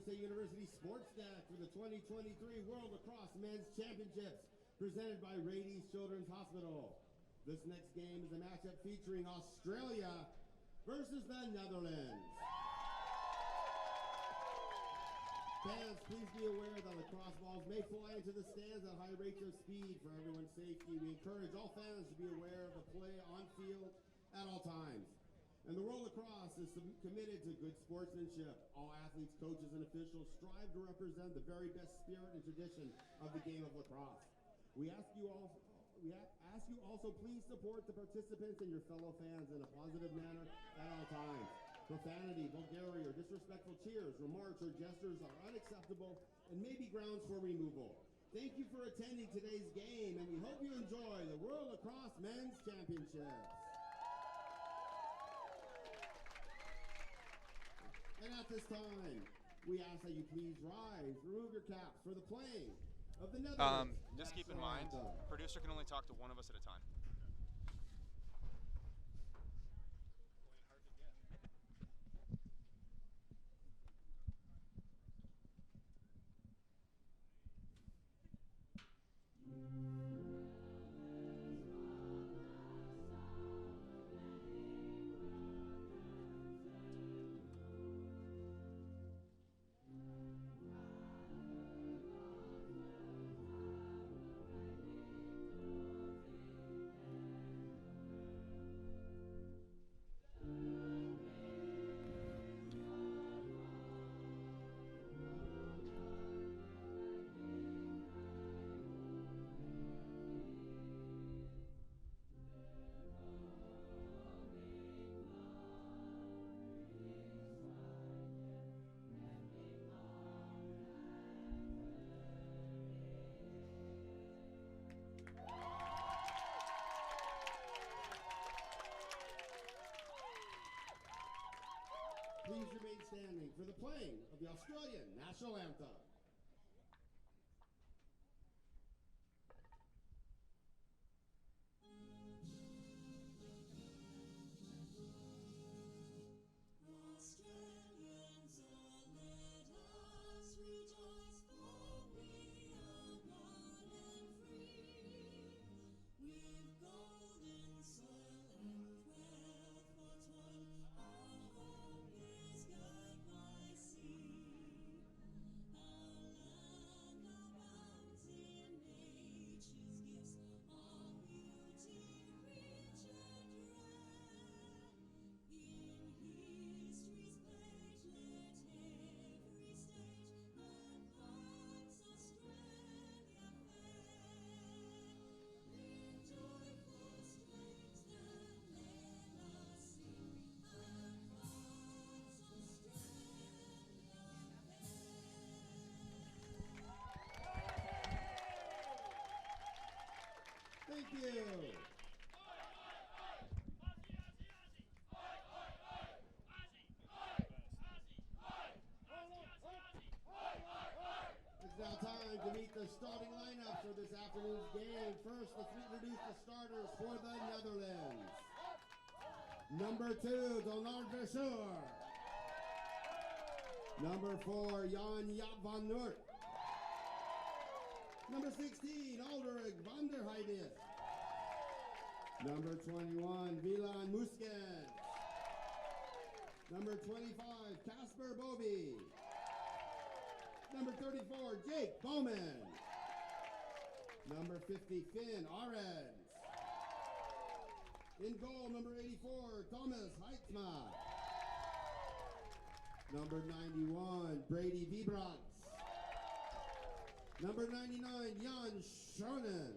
State University Sports Deck for the 2023 World Lacrosse Men's Championships presented by Rady's Children's Hospital. This next game is a matchup featuring Australia versus the Netherlands. Fans, please be aware that lacrosse balls may fly into the stands at high rates of speed. For everyone's safety, we encourage all fans to be aware of the play on field at all times. And the World Lacrosse is committed to good sportsmanship. All athletes, coaches, and officials strive to represent the very best spirit and tradition of the game of lacrosse. We ask you also please support the participants and your fellow fans in a positive manner at all times. Profanity, vulgarity, or disrespectful cheers, remarks, or gestures are unacceptable and may be grounds for removal. Thank you for attending today's game, and we hope you enjoy the World Lacrosse Men's Championships. And at this time, we ask that you please rise, remove your caps for the playing of the Netherlands. Just keep in mind, producer can only talk to one of us at a time. Please remain standing for the playing of the Australian National Anthem. Australians, oh, let us rejoice, for we are one and free. With golden soil and wealth for toil, our home is guided by sea. Our land abounds in nature's gifts, all beauty rich and rare. In history's page, let every stage advance Australia fair. In joyful strains, then let us sing, advance Australia fair. Thank you. It's now time to meet the starting lineup for this afternoon's game. First, let's introduce the starters for the Netherlands. Number 2, Donald Verschoor. Number 4, Jan Jaap van Noort. Number 16, Alderik van der Heijden. Number 21, Wieland Muskens. Number 25, Casper Bovie. Number 34, Jake Bowman. Number 50, Finn Arends. In goal, number 84, Thomas Heitzma. Number 91, Brady Vibrants. Number 99, Jan Schoenen.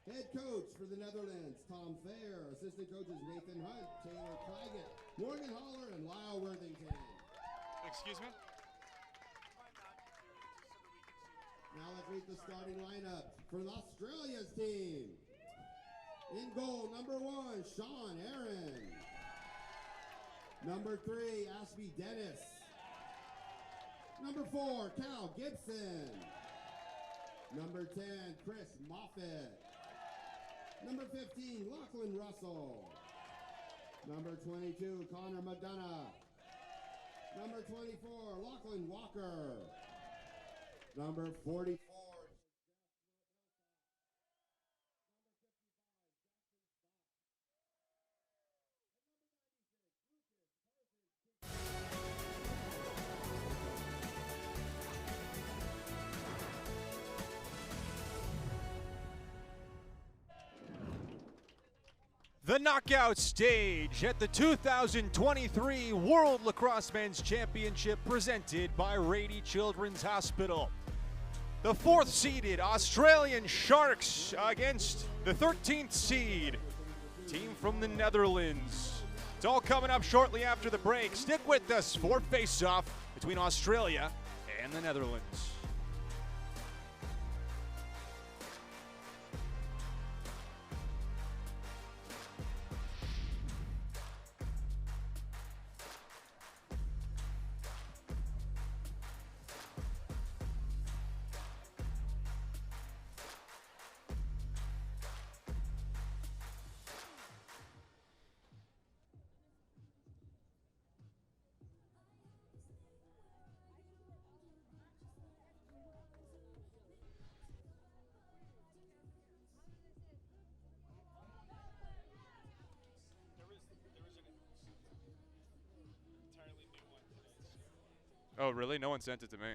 Head coach for the Netherlands, Tom Fair. Assistant coaches, Nathan Hunt, Taylor Claggett, Morgan Holler, and Lyle Worthington. Excuse me? Now let's meet the starting lineup for Australia's team. In goal, number 1, Sean Aaron. Number 3, Ashby Dennis. Number 4, Cal Gibson. Number 10, Chris Moffett. Number 15, Lachlan Russell. Number 22, Connor McDonough. Number 24, Lachlan Walker. Number 44. The knockout stage at the 2023 World Lacrosse Men's Championship presented by Rady Children's Hospital. The 4th seeded Australian Sharks against the 13th seed team from the Netherlands. It's all coming up shortly after the break. Stick with us for face-off between Australia and the Netherlands. Oh, really? No one sent it to me.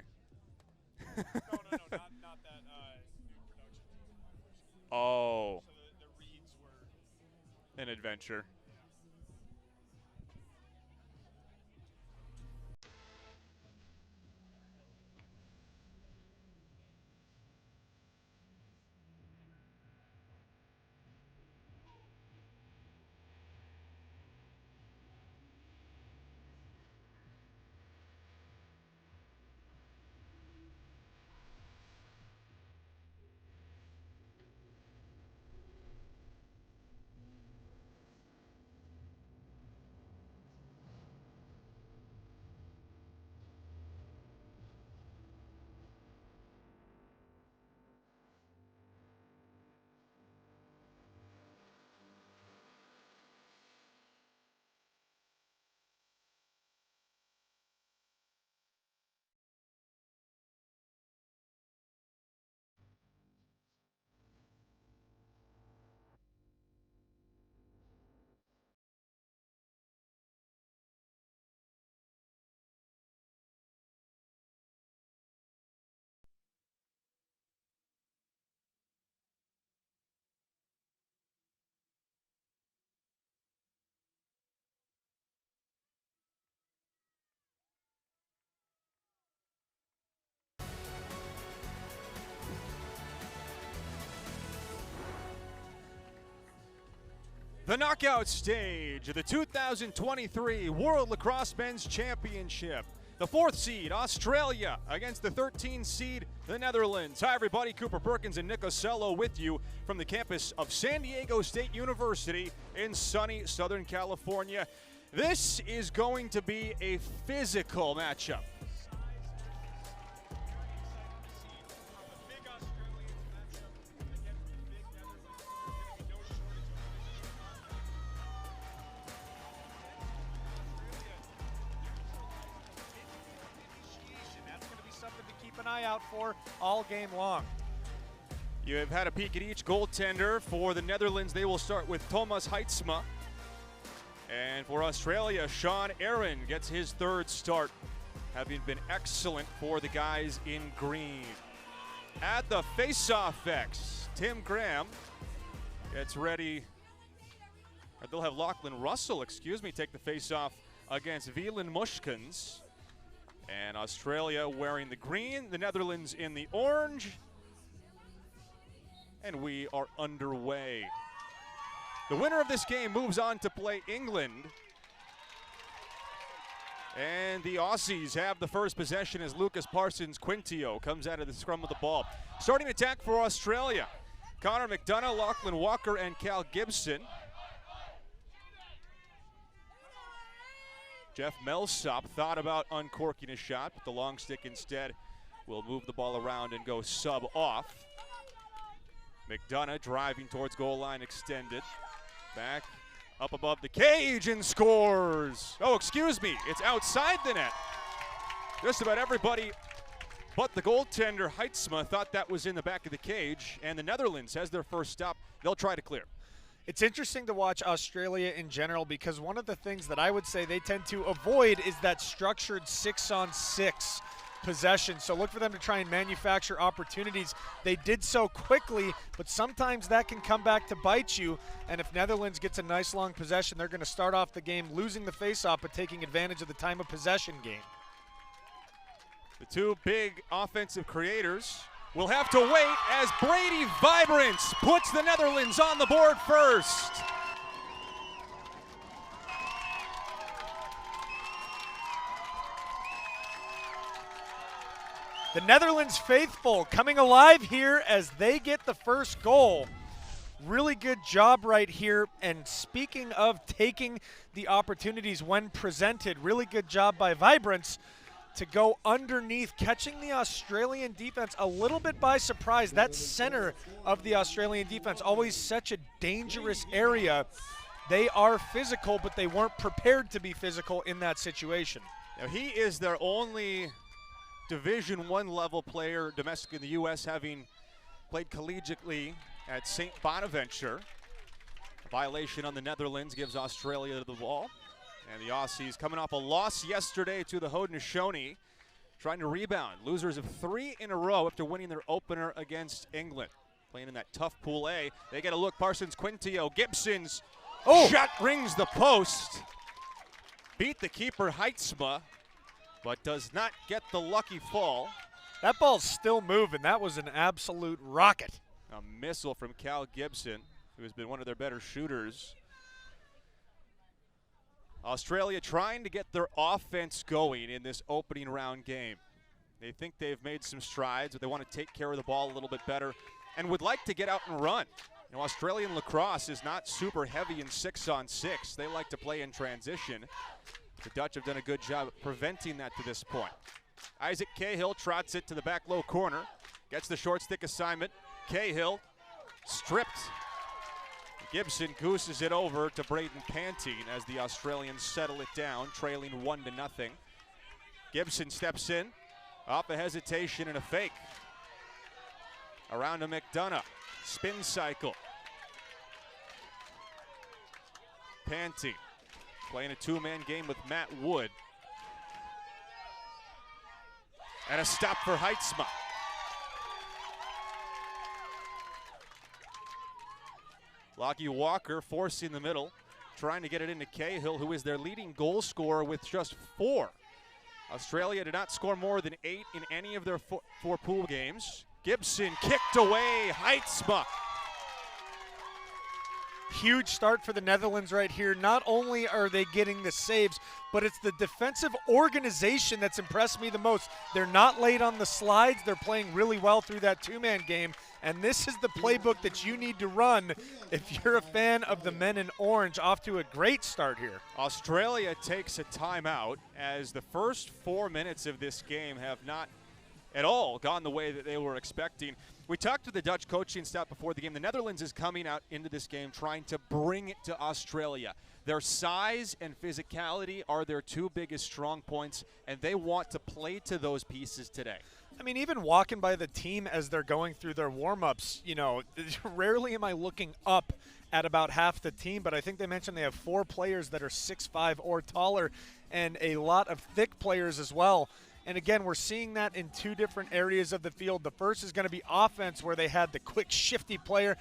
No, not that new production. Oh, So the reads were. an adventure. The knockout stage of the 2023 World Lacrosse Men's Championship. The 4th seed, Australia, against the 13th seed, the Netherlands. Hi, everybody. Cooper Perkins and Nick Ocello with you from the campus of San Diego State University in sunny Southern California. This is going to be a physical matchup. Eye out for all game long. You have had a peek at each goaltender. For the Netherlands, they will start with Thomas Heidsma. And for Australia, Sean Aaron gets his 3rd start, having been excellent for the guys in green. At the face-off X, Tim Graham gets ready. Or they'll have Lachlan Russell, take the face-off against Wieland Mushkins. And Australia wearing the green, the Netherlands in the orange. And we are underway. The winner of this game moves on to play England. And the Aussies have the first possession as Lucas Parsons-Quintio comes out of the scrum of the ball. Starting attack for Australia. Connor McDonough, Lachlan Walker, and Cal Gibson. Jeff Millsop thought about uncorking a shot, but the long stick instead will move the ball around and go sub off. McDonough driving towards goal line extended. Back Up above the cage and scores. Oh, excuse me. It's outside the net. Just about everybody but the goaltender, Heitzma, thought that was in the back of the cage. And the Netherlands has their first stop. They'll try to clear. It's interesting to watch Australia in general because one of the things that I would say they tend to avoid is that structured 6-on-6 possession. So look for them to try and manufacture opportunities. They did so quickly, but sometimes that can come back to bite you. And if Netherlands gets a nice long possession, they're going to start off the game losing the faceoff but taking advantage of the time of possession game. The two big offensive creators will have to wait as Brady Vibrance puts the Netherlands on the board first. The Netherlands faithful coming alive here as they get the first goal. Really good job right here. And speaking of taking the opportunities when presented, really good job by Vibrance to go underneath, catching the Australian defense a little bit by surprise. That center of the Australian defense, always such a dangerous area. They are physical, but they weren't prepared to be physical in that situation. Now he is their only Division I level player domestic in the U.S., having played collegiately at St. Bonaventure. A violation on the Netherlands gives Australia the ball. And the Aussies coming off a loss yesterday to the Haudenosaunee, trying to rebound. Losers of 3 in a row after winning their opener against England. Playing in that tough Pool A. They get a look. Parsons Quintio. Gibson's shot rings the post. Beat the keeper Heitzma, but does not get the lucky fall. That ball's still moving. That was an absolute rocket. A missile from Cal Gibson, who has been one of their better shooters. Australia trying to get their offense going in this opening round game. They think they've made some strides, but they want to take care of the ball a little bit better and would like to get out and run. You know, Australian lacrosse is not super heavy in 6-on-6. They like to play in transition. The Dutch have done a good job of preventing that to this point. Isaac Cahill trots it to the back low corner. Gets the short stick assignment. Cahill stripped. Gibson gooses it over to Braden Pantine as the Australians settle it down, trailing 1-0. Gibson steps in, off a hesitation and a fake. Around to McDonough, spin cycle. Pantine playing a two-man game with Matt Wood. And a stop for Heitzma. Lockie Walker forcing the middle, trying to get it into Cahill, who is their leading goal scorer with just 4. Australia did not score more than 8 in any of their 4 pool games. Gibson kicked away, Heitzma. Huge start for the Netherlands right here. Not only are they getting the saves, but it's the defensive organization that's impressed me the most. They're not late on the slides. They're playing really well through that two-man game. And this is the playbook that you need to run if you're a fan of the men in orange. Off to a great start here. Australia takes a timeout as the first 4 minutes of this game have not at all gone the way that they were expecting. We talked to the Dutch coaching staff before the game. The Netherlands is coming out into this game trying to bring it to Australia. Their size and physicality are their 2 biggest strong points, and they want to play to those pieces today. I mean, even walking by the team as they're going through their warm-ups, you know, rarely am I looking up at about half the team, but I think they mentioned they have 4 players that are 6'5" or taller and a lot of thick players as well. And again, we're seeing that in 2 different areas of the field. The first is going to be offense, where they had the quick, shifty player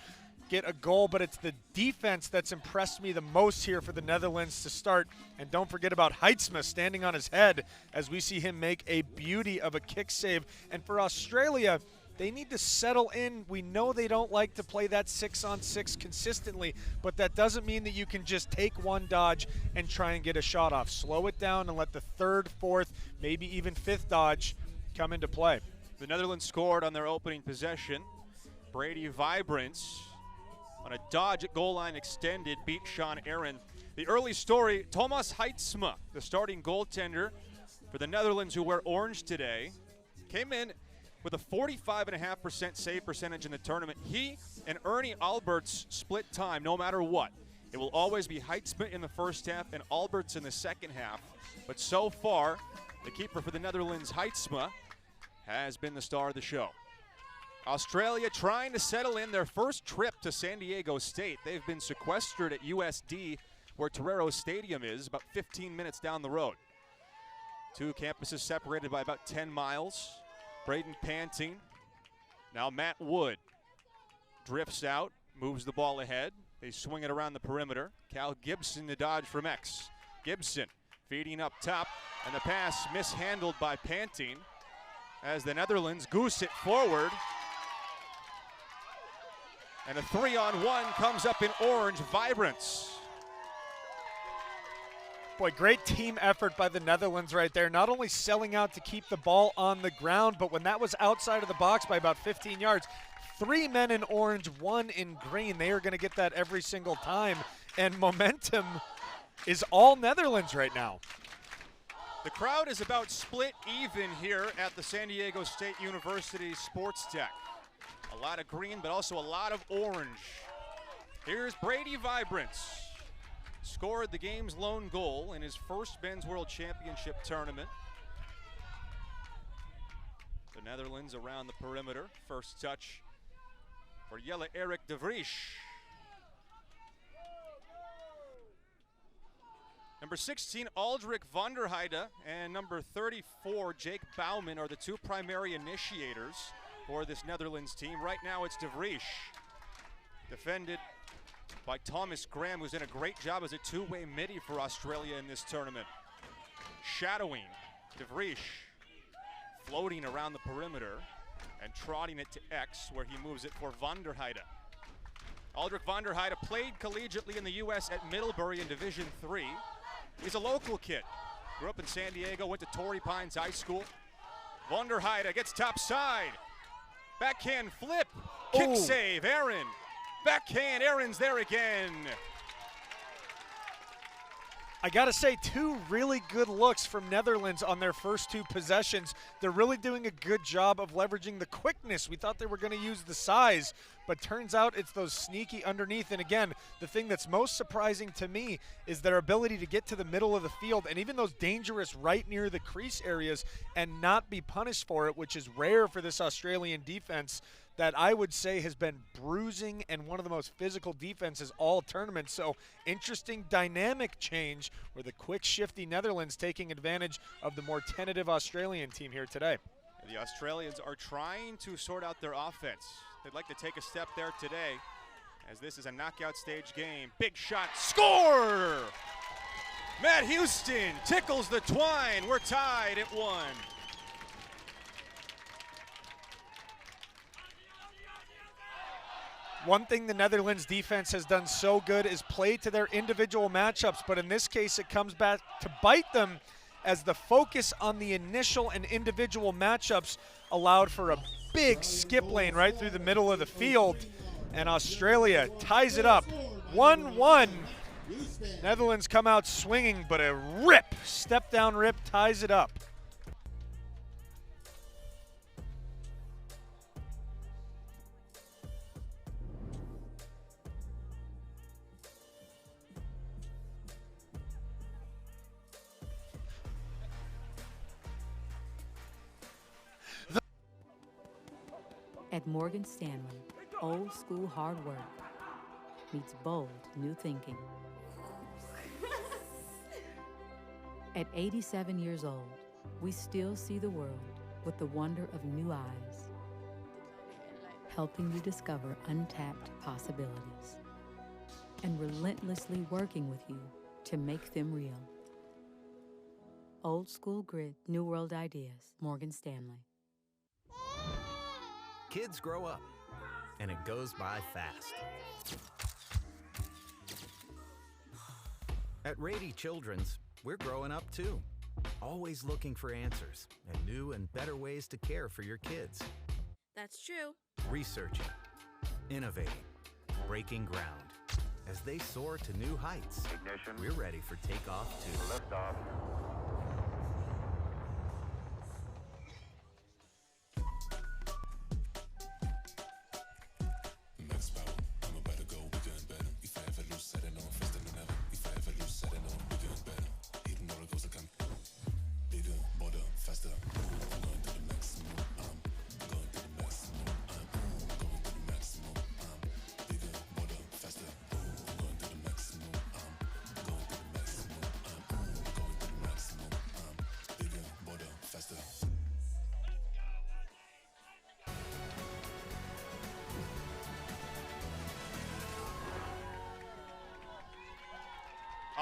get a goal, but it's the defense that's impressed me the most here for the Netherlands to start. And don't forget about Heitzma standing on his head as we see him make a beauty of a kick save. And for Australia, they need to settle in. We know they don't like to play that 6-on-6 consistently, but that doesn't mean that you can just take one dodge and try and get a shot off. Slow it down and let the 3rd, 4th, maybe even 5th dodge come into play. The Netherlands scored on their opening possession. Brady Vibrance on a dodge at goal line extended beat Sean Aaron. The early story, Thomas Heitzma, the starting goaltender for the Netherlands who wear orange today, came in with a 45.5% save percentage in the tournament. He and Ernie Alberts split time no matter what. It will always be Heidsma in the first half and Alberts in the second half. But so far, the keeper for the Netherlands, Heidsma, has been the star of the show. Australia trying to settle in their first trip to San Diego State. They've been sequestered at USD, where Torero Stadium is, about 15 minutes down the road. Two campuses separated by about 10 miles. Braden Panting. Now Matt Wood drifts out, moves the ball ahead. They swing it around the perimeter. Cal Gibson to dodge from X. Gibson feeding up top, and the pass mishandled by Panting as the Netherlands goose it forward. And a 3-on-1 comes up in orange, Vibrance. Boy, great team effort by the Netherlands right there. Not only selling out to keep the ball on the ground, but when that was outside of the box by about 15 yards, 3 men in orange, 1 in green. They are going to get that every single time. And momentum is all Netherlands right now. The crowd is about split even here at the San Diego State University Sports Tech. A lot of green, but also a lot of orange. Here's Brady Vibrance. Scored the game's lone goal in his first Men's World Championship tournament. The Netherlands around the perimeter. First touch for Jelle Erik de Vries. Number 16, Aldrich van der Heide, and number 34, Jake Bouwman, are the two primary initiators for this Netherlands team. Right now it's de Vries, defended by Thomas Graham, who's done a great job as a two-way midi for Australia in this tournament. Shadowing de Vries, floating around the perimeter and trotting it to X, where he moves it for van der Heide. Aldrich van der Heide played collegiately in the U.S. at Middlebury in Division III. He's a local kid. Grew up in San Diego, went to Torrey Pines High School. Van der Heide gets top side. Backhand flip, kick save, Aaron. Backhand, Aaron's there again. I got to say, 2 really good looks from Netherlands on their first 2 possessions. They're really doing a good job of leveraging the quickness. We thought they were going to use the size, but turns out it's those sneaky underneath. And again, the thing that's most surprising to me is their ability to get to the middle of the field and even those dangerous right near the crease areas and not be punished for it, which is rare for this Australian defense that I would say has been bruising and one of the most physical defenses all tournament. So interesting dynamic change where the quick, shifty Netherlands taking advantage of the more tentative Australian team here today. The Australians are trying to sort out their offense. They'd like to take a step there today, as this is a knockout stage game. Big shot, score! Matt Houston tickles the twine. We're tied at 1. One thing the Netherlands defense has done so good is play to their individual matchups, but in this case it comes back to bite them as the focus on the initial and individual matchups allowed for a big skip lane right through the middle of the field, and Australia ties it up 1-1. Netherlands come out swinging, but a rip, step down rip, ties it up. At Morgan Stanley, old school hard work meets bold new thinking. At 87 years old, we still see the world with the wonder of new eyes, helping you discover untapped possibilities and relentlessly working with you to make them real. Old school grit, new world ideas, Morgan Stanley. Kids grow up, and it goes by fast. At Rady Children's, we're growing up too, always looking for answers and new and better ways to care for your kids. That's true. Researching, innovating, breaking ground. As they soar to new heights, Ignition. we're ready for takeoff too. Liftoff. Max power, I'm about to go bigger and better. If I ever lose, set it on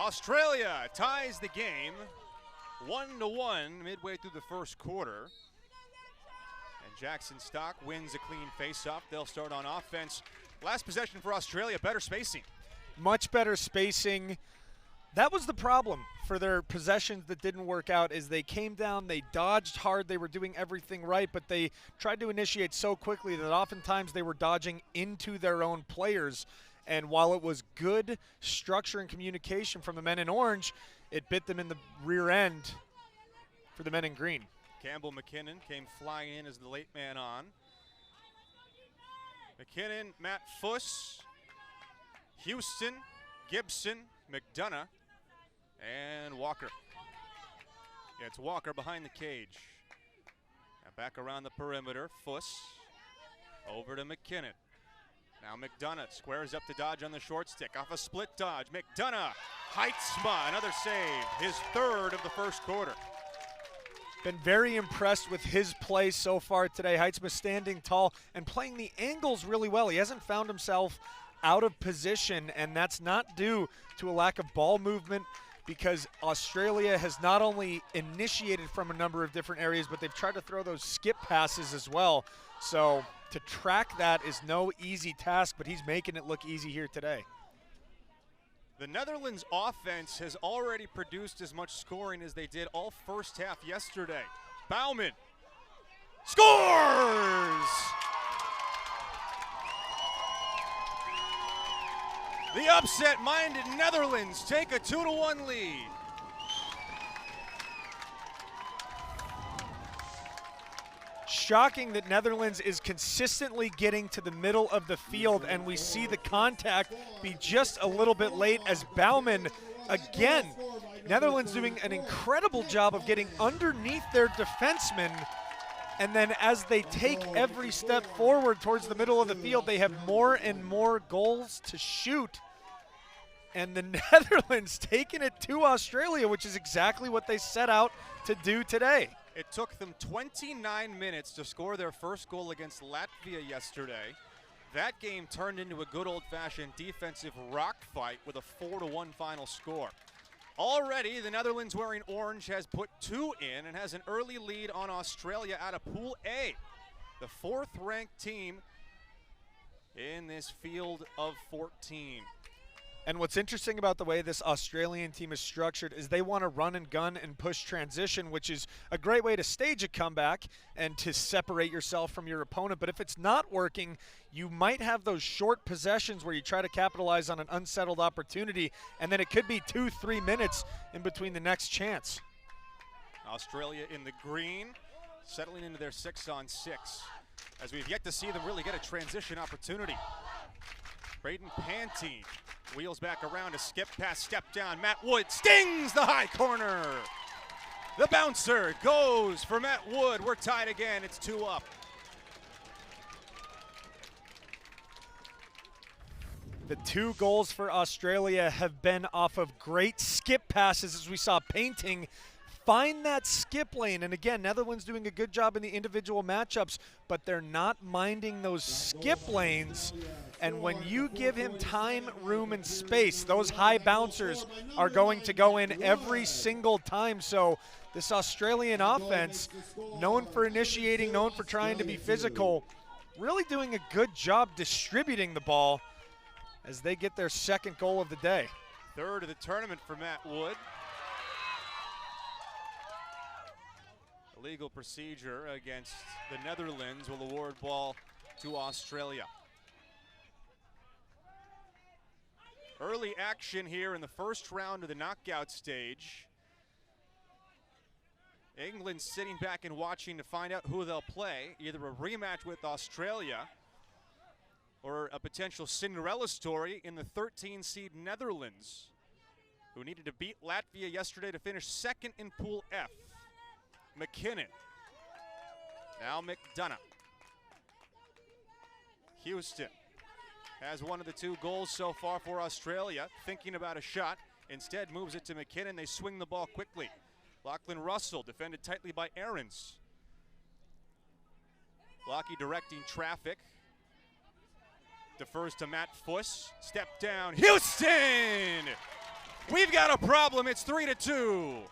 Australia ties the game 1-1 midway through the first quarter. And Jackson Stock wins a clean face-off. They'll start on offense. Last possession for Australia, better spacing. Much better spacing. That was the problem for their possessions that didn't work out, is they came down, they dodged hard, they were doing everything right, but they tried to initiate so quickly that oftentimes they were dodging into their own players. And while it was good structure and communication from the men in orange, it bit them in the rear end for the men in green. Campbell McKinnon came flying in as the late man on. McKinnon, Matt Fuss, Houston, Gibson, McDonough, and Walker. Yeah, it's Walker behind the cage. Now back around the perimeter, Fuss over to McKinnon. Now McDonough squares up to dodge on the short stick. Off a split dodge, McDonough, Heitzma, another save. His third of the first quarter. Been very impressed with his play so far today. Heitzma standing tall and playing the angles really well. He hasn't found himself out of position, and that's not due to a lack of ball movement, because Australia has not only initiated from a number of different areas, but they've tried to throw those skip passes as well. So to track that is no easy task, but he's making it look easy here today. The Netherlands offense has already produced as much scoring as they did all first half yesterday. Bauman scores! The upset-minded Netherlands take a 2-1 lead. Shocking that Netherlands is consistently getting to the middle of the field, and we see the contact be just a little bit late as Bauman, again, Netherlands doing an incredible job of getting underneath their defensemen, and then as they take every step forward towards the middle of the field, they have more and more goals to shoot. And the Netherlands taking it to Australia, which is exactly what they set out to do today. It took them 29 minutes to score their first goal against Latvia yesterday. That game turned into a good old-fashioned defensive rock fight with a 4-1 final score. Already, the Netherlands wearing orange has put 2 in and has an early lead on Australia out of Pool A, the 4th-ranked team in this field of 14. And what's interesting about the way this Australian team is structured is they want to run and gun and push transition, which is a great way to stage a comeback and to separate yourself from your opponent. But if it's not working, you might have those short possessions where you try to capitalize on an unsettled opportunity, and then it could be 2-3 minutes in between the next chance. Australia in the green, settling into their 6-on-6, as we've yet to see them really get a transition opportunity. Braden Pantine wheels back around, a skip pass, step down. Matt Wood stings the high corner. The bouncer goes for Matt Wood. We're tied again. It's 2 up. The 2 goals for Australia have been off of great skip passes, as we saw Painting find that skip lane. And again, Netherlands doing a good job in the individual matchups, but they're not minding those skip lanes. And when you give him time, room, and space, those high bouncers are going to go in every single time. So this Australian offense, known for initiating, known for trying to be physical, really doing a good job distributing the ball as they get their 2nd goal of the day. 3rd of the tournament for Matt Wood. Illegal procedure against the Netherlands will award ball to Australia. Early action here in the first round of the knockout stage. England sitting back and watching to find out who they'll play, either a rematch with Australia or a potential Cinderella story in the 13-seed Netherlands, who needed to beat Latvia yesterday to finish 2nd in Pool F. McKinnon. Now McDonough. Houston has one of the 2 goals so far for Australia. Thinking about a shot. Instead moves it to McKinnon. They swing the ball quickly. Lachlan Russell defended tightly by Aarons. Lockie directing traffic. Defers to Matt Fuss. Step down. Houston! We've got a problem. It's 3-2.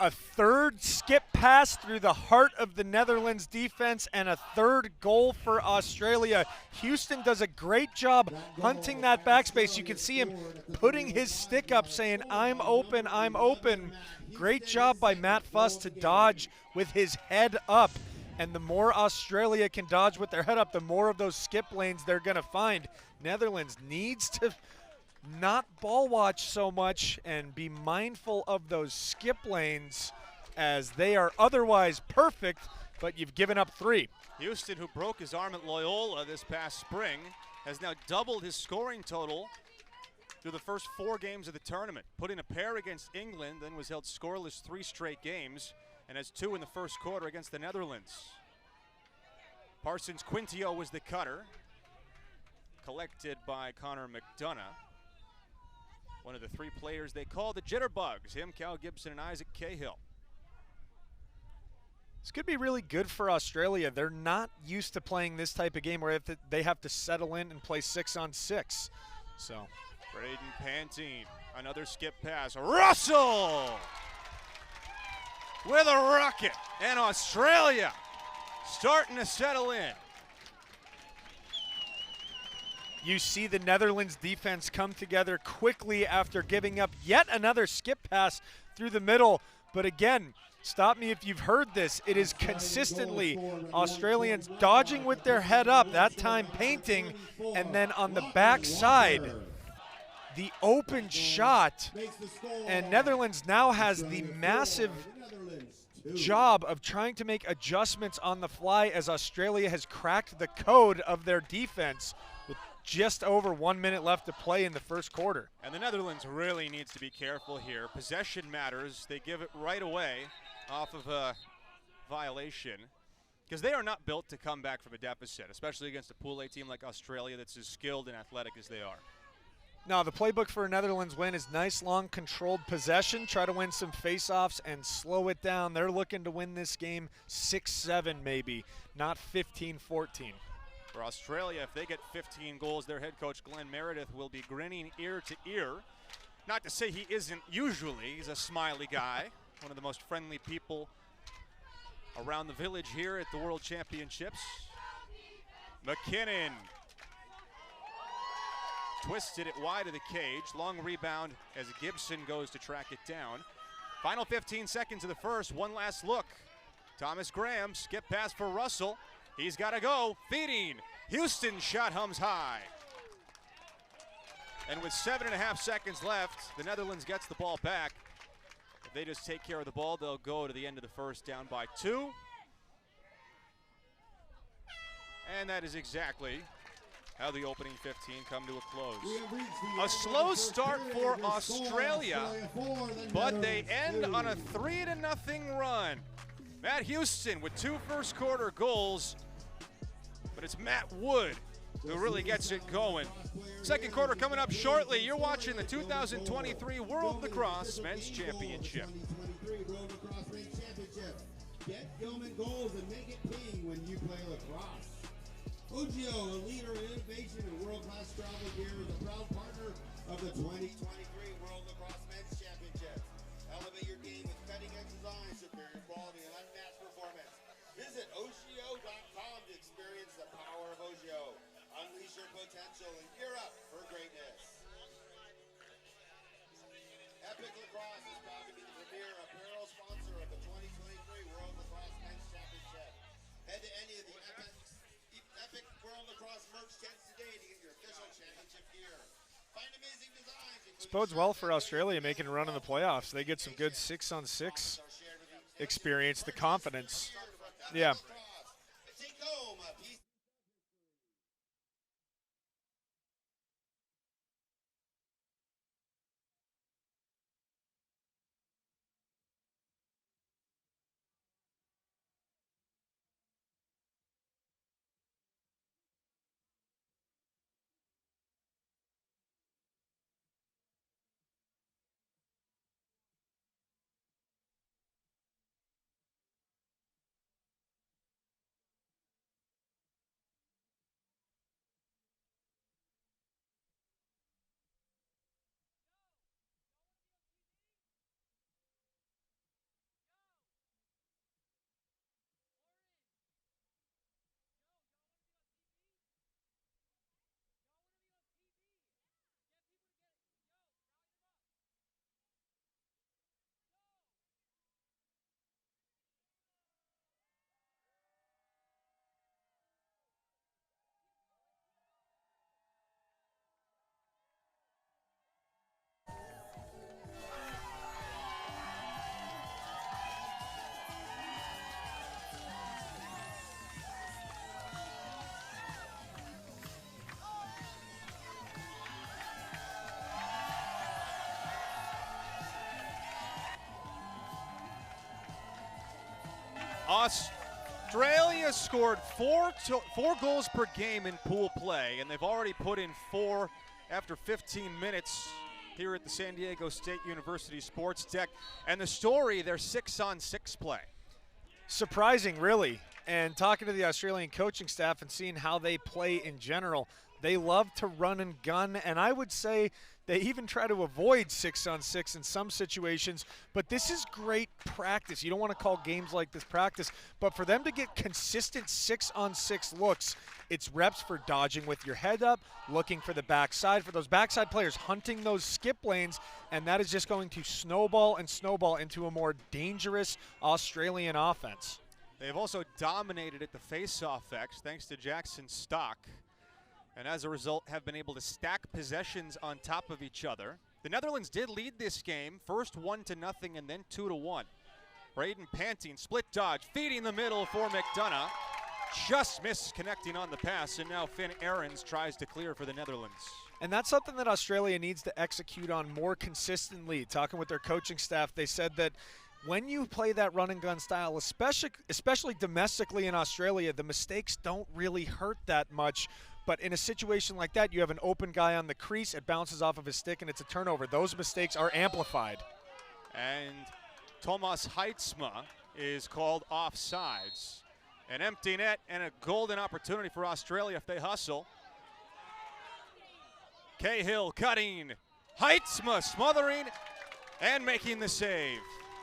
A third skip pass through the heart of the Netherlands defense and a third goal for Australia. Houston does a great job hunting that backspace. You can see him putting his stick up saying, I'm open, I'm open. Great job by Matt Fuss to dodge with his head up. And the more Australia can dodge with their head up, the more of those skip lanes they're going to find. Netherlands needs to not ball watch so much and be mindful of those skip lanes as they are otherwise perfect, but you've given up 3. Houston, who broke his arm at Loyola this past spring, has now doubled his scoring total through the first 4 games of the tournament. Put in a pair against England, then was held scoreless 3 straight games, and has 2 in the first quarter against the Netherlands. Parsons Quintio was the cutter, collected by Connor McDonough. One of the 3 players they call the Jitterbugs, him, Cal Gibson, and Isaac Cahill. This could be really good for Australia. They're not used to playing this type of game where they have to settle in and play 6-on-6. So, Braden Pantine, another skip pass. Russell with a rocket, and Australia starting to settle in. you see the Netherlands defense come together quickly after giving up yet another skip pass through the middle. But again, stop me if you've heard this, it is consistently Australians dodging with their head up, that time painting, and then on the backside, the open shot. And Netherlands now has the massive job of trying to make adjustments on the fly as Australia has cracked the code of their defense with just over 1 minute left to play in the first quarter. And the Netherlands really needs to be careful here. Possession matters. They give it right away off of a violation because they are not built to come back from a deficit, especially against a Pool A team like Australia that's as skilled and athletic as they are. Now, the playbook for a Netherlands win is nice, long, controlled possession. Try to win some face-offs and slow it down. They're looking to win this game 6-7 maybe, not 15-14. For Australia, if they get 15 goals, their head coach Glenn Meredith will be grinning ear to ear. Not to say he isn't usually. He's a smiley guy, one of the most friendly people around the village here at the World Championships. McKinnon twisted it wide of the cage. Long rebound as Gibson goes to track it down. Final 15 seconds of the first. One last look. Thomas Graham, skip pass for Russell. He's got to go. Feeding. Houston shot hums high. And with 7.5 seconds left, the Netherlands gets the ball back. If they just take care of the ball, they'll go to the end of the first down by 2. And that is exactly how the opening 15 come to a close. A slow start for Australia, but they end on a 3-0 run. Matt Houston with 2 first quarter goals, but it's Matt Wood who really gets it going. Second quarter coming up shortly. You're watching the 2023 World Lacrosse Men's Championship. Get Gilman goals and make it ping when you play lacrosse. Ogio, a leader in innovation and world-class travel gear, is a proud partner of the 2023 World Lacrosse Men's Championship. Elevate your game with cutting-edge design, superior quality, and unmatched performance. Visit Ogio.com to experience the power of Ogio. Unleash your potential and gear up for greatness. Epic Lacrosse is proud to be the premier apparel sponsor of the 2023 World Lacrosse Men's Championship. Head to any of the Epic World Lacrosse merch tents today to get your official championship gear. Find amazing designs. This bodes well for Australia making a run in the playoffs. They get some good 6-on-6 experience, the confidence. Yeah. Australia scored four goals per game in pool play, and they've already put in 4 after 15 minutes here at the San Diego State University Sports Deck. And the story, their 6-on-6 play. Surprising, really. And talking to the Australian coaching staff and seeing how they play in general, they love to run and gun, and I would say they even try to avoid 6-on-6 in some situations, but this is great practice. You don't want to call games like this practice, but for them to get consistent 6-on-6 looks, it's reps for dodging with your head up, looking for the backside, for those backside players hunting those skip lanes, and that is just going to snowball and snowball into a more dangerous Australian offense. They've also dominated at the face-off X thanks to Jackson Stock, and as a result have been able to stack possessions on top of each other. The Netherlands did lead this game, first 1-0 and then 2-1. Braden Pantine, split dodge, feeding the middle for McDonough. Just missed connecting on the pass, and now Finn Ahrens tries to clear for the Netherlands. And that's something that Australia needs to execute on more consistently. Talking with their coaching staff, they said that when you play that run and gun style, especially domestically in Australia, the mistakes don't really hurt that much. But in a situation like that, you have an open guy on the crease, it bounces off of his stick, and it's a turnover. Those mistakes are amplified. And Thomas Heitzma is called offsides. An empty net and a golden opportunity for Australia if they hustle. Cahill cutting, Heitzma smothering and making the save.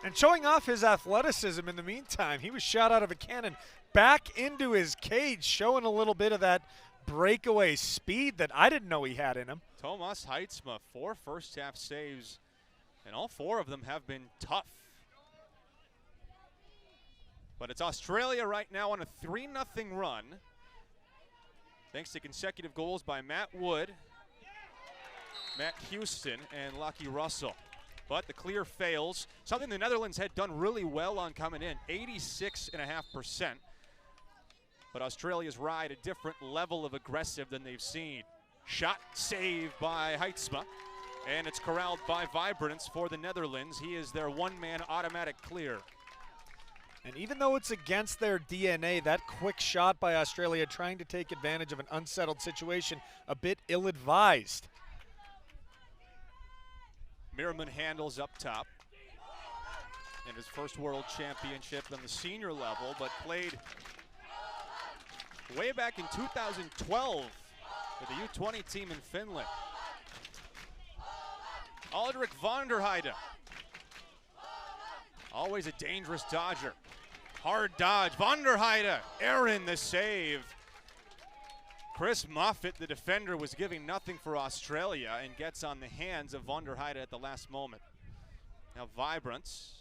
And showing off his athleticism in the meantime. He was shot out of a cannon back into his cage, showing a little bit of that breakaway speed that I didn't know he had in him. Thomas Heitzma, 4 first-half saves, and all 4 of them have been tough. But it's Australia right now on a 3-0 run, thanks to consecutive goals by Matt Wood, Matt Houston, and Lucky Russell. But the clear fails, something the Netherlands had done really well on coming in, 86.5%. But Australia's ride a different level of aggressive than they've seen. Shot saved by Heitzma, and it's corralled by Vibrance for the Netherlands. He is their one-man automatic clear. And even though it's against their DNA, that quick shot by Australia trying to take advantage of an unsettled situation, a bit ill-advised. Merriman handles up top in his first world championship on the senior level, but played way back in 2012 with the U20 team in Finland. Aldrich von der Heide, always a dangerous dodger. Hard dodge, von der Heide, Aaron the save. Chris Moffitt, the defender, was giving nothing for Australia and gets on the hands of von der Heide at the last moment. Now Vibrance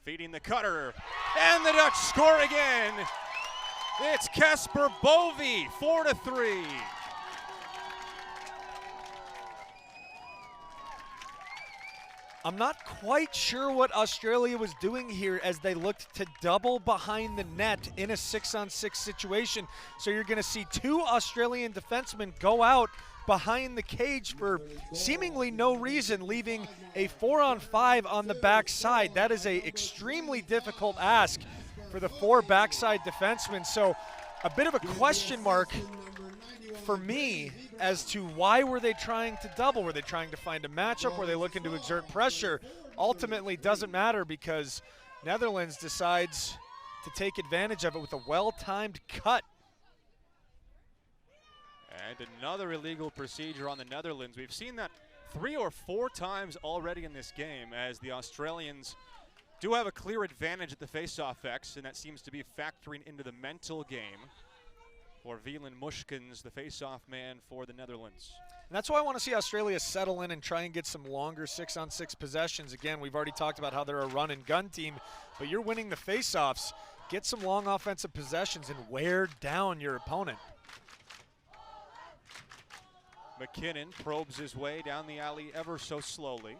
feeding the cutter, and the Dutch score again. It's Casper Bovey, 4-3. I'm not quite sure what Australia was doing here as they looked to double behind the net in a 6-on-6 situation. So you're going to see 2 Australian defensemen go out behind the cage for seemingly no reason, leaving a 4-on-5 on the backside. That is a extremely difficult ask for the 4 backside defensemen. So a bit of a question mark for me as to why were they trying to double. Were they trying to find a matchup? Were they looking to exert pressure? Ultimately, doesn't matter because Netherlands decides to take advantage of it with a well-timed cut. And another illegal procedure on the Netherlands. We've seen that 3 or 4 times already in this game as the Australians do have a clear advantage at the face-off X, and that seems to be factoring into the mental game for Wieland Mushkins, the face-off man for the Netherlands. And that's why I want to see Australia settle in and try and get some longer 6-on-6 possessions. Again, we've already talked about how they're a run-and-gun team, but you're winning the face-offs. Get some long offensive possessions and wear down your opponent. McKinnon probes his way down the alley ever so slowly.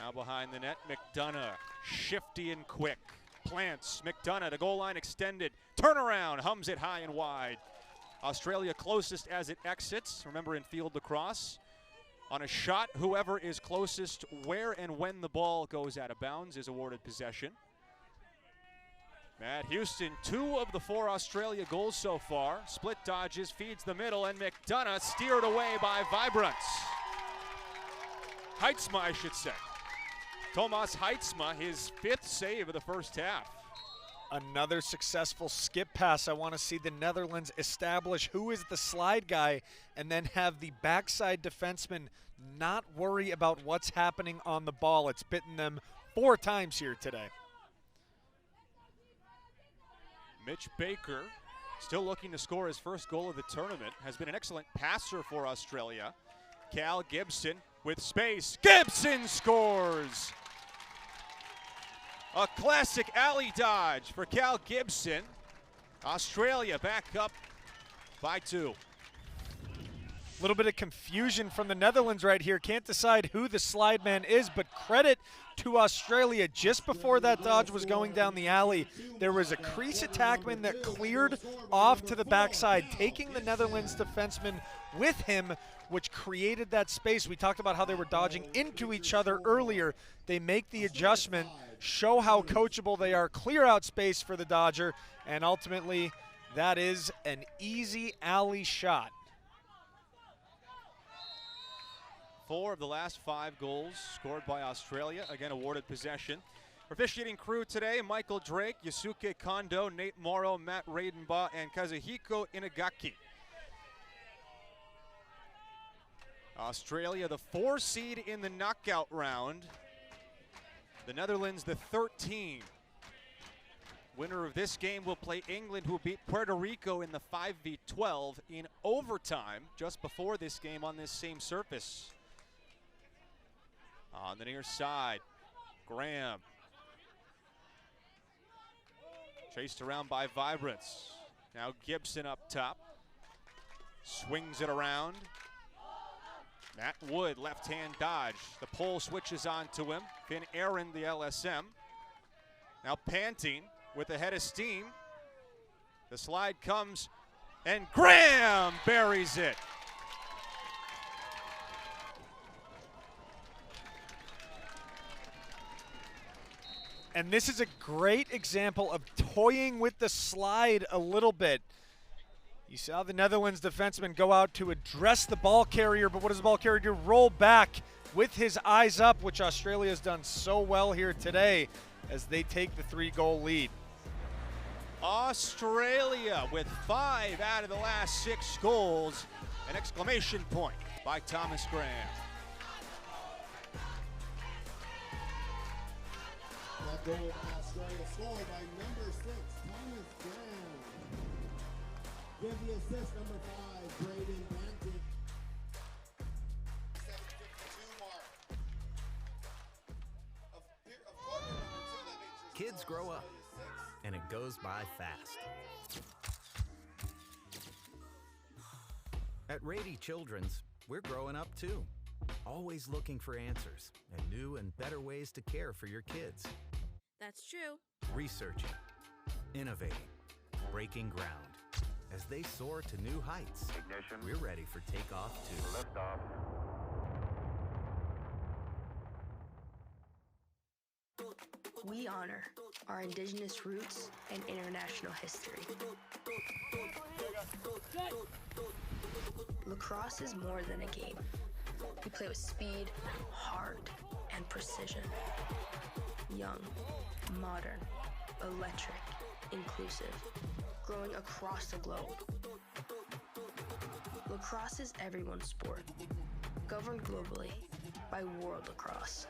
Now behind the net, McDonough, shifty and quick. Plants, McDonough, the goal line extended. Turnaround, hums it high and wide. Australia closest as it exits. Remember in field lacrosse, on a shot, whoever is closest where and when the ball goes out of bounds is awarded possession. Matt Houston, 2 of the 4 Australia goals so far. Split dodges, feeds the middle, and McDonough steered away by Vibrance. Heitzma, I should say. Tomas Heitzma, his 5th save of the first half. Another successful skip pass. I want to see the Netherlands establish who is the slide guy and then have the backside defenseman not worry about what's happening on the ball. It's bitten them 4 times here today. Mitch Baker, still looking to score his first goal of the tournament, has been an excellent passer for Australia. Cal Gibson with space. Gibson scores! A classic alley dodge for Cal Gibson. Australia back up by 2. A little bit of confusion from the Netherlands right here. Can't decide who the slide man is, but credit to Australia. Just before that dodge was going down the alley, there was a crease attackman that cleared off to the backside, taking the Netherlands defenseman with him, which created that space. We talked about how they were dodging into each other earlier. They make the adjustment, show how coachable they are, clear out space for the Dodger, and ultimately that is an easy alley shot. 4 of the last 5 goals scored by Australia, again awarded possession. Our officiating crew today, Michael Drake, Yusuke Kondo, Nate Morrow, Matt Radenbaugh, and Kazuhiko Inagaki. Australia, the 4 seed in the knockout round. The Netherlands, the 13. Winner of this game will play England, who beat Puerto Rico in the 5v12 in overtime just before this game on this same surface. On the near side, Graham. Chased around by Vibrance. Now Gibson up top. Swings it around. Matt Wood, left-hand dodge. The pole switches on to him. Finn Aaron, the LSM. Now Panting with a head of steam. The slide comes, and Graham buries it. And this is a great example of toying with the slide a little bit. You saw the Netherlands defenseman go out to address the ball carrier, but what does the ball carrier do? Roll back with his eyes up, which Australia has done so well here today as they take the 3-goal lead. Australia with 5 out of the last 6 goals. An exclamation point by Thomas Graham. That goal by Australia scored by number 6, Thomas Graham. Give the assist, number 5, Braden Banton. 7:52 mark. Kids grow up, and it goes by fast. At Rady Children's, we're growing up too. Always looking for answers and new and better ways to care for your kids. That's true. Researching, innovating, breaking ground. As they soar to new heights, Ignition. we're ready for takeoff too. Liftoff. We honor our indigenous roots and international history. Lacrosse is more than a game. We play with speed, heart, and precision. Young, modern, electric, inclusive, growing across the globe. Lacrosse is everyone's sport, governed globally by World Lacrosse.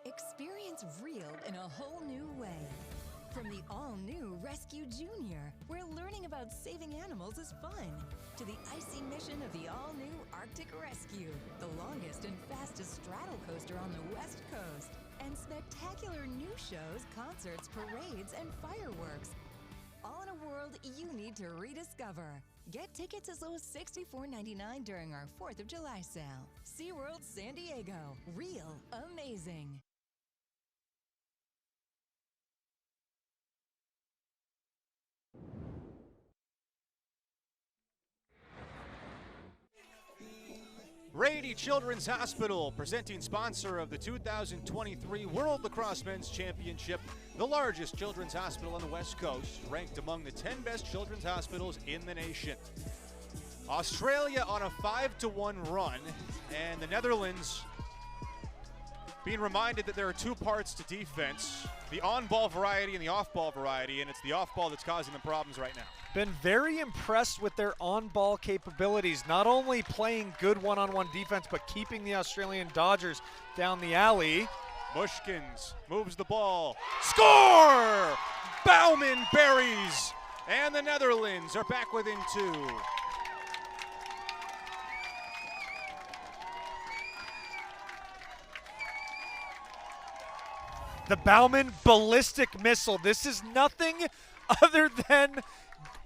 Experience real in a whole new way. From the all-new Rescue Junior, where learning about saving animals is fun, to the icy mission of the all-new Arctic Rescue, the longest and fastest straddle coaster on the West Coast, and spectacular new shows, concerts, parades, and fireworks. All in a world you need to rediscover. Get tickets as low as $64.99 during our 4th of July sale. SeaWorld San Diego. Real amazing. Rady Children's Hospital, presenting sponsor of the 2023 World Lacrosse Men's Championship, the largest children's hospital on the West Coast, ranked among the 10 best children's hospitals in the nation. Australia on a 5-1 run, and the Netherlands being reminded that there are two parts to defense, the on-ball variety and the off-ball variety, and it's the off-ball that's causing them problems right now. Been very impressed with their on-ball capabilities, not only playing good one-on-one defense, but keeping the Australian Dodgers down the alley. Mushkins moves the ball. Score! Bauman buries, and the Netherlands are back within 2. The Bauman ballistic missile. This is nothing other than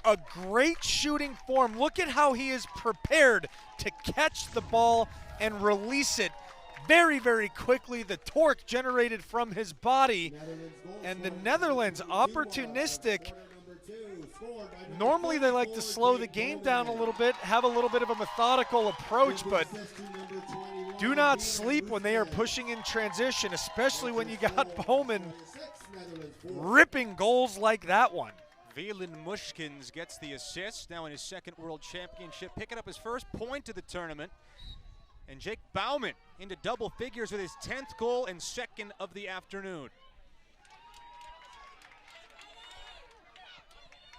a great shooting form. Look at how he is prepared to catch the ball and release it very, very quickly. The torque generated from his body. And the Netherlands, opportunistic. Normally they like to slow the game down a little bit, have a little bit of a methodical approach, but do not sleep when they are pushing in transition, especially when you got Bowman ripping goals like that one. Velan Mushkins gets the assist, now in his second World Championship, picking up his first point of the tournament. And Jake Bauman into double figures with his 10th goal and second of the afternoon.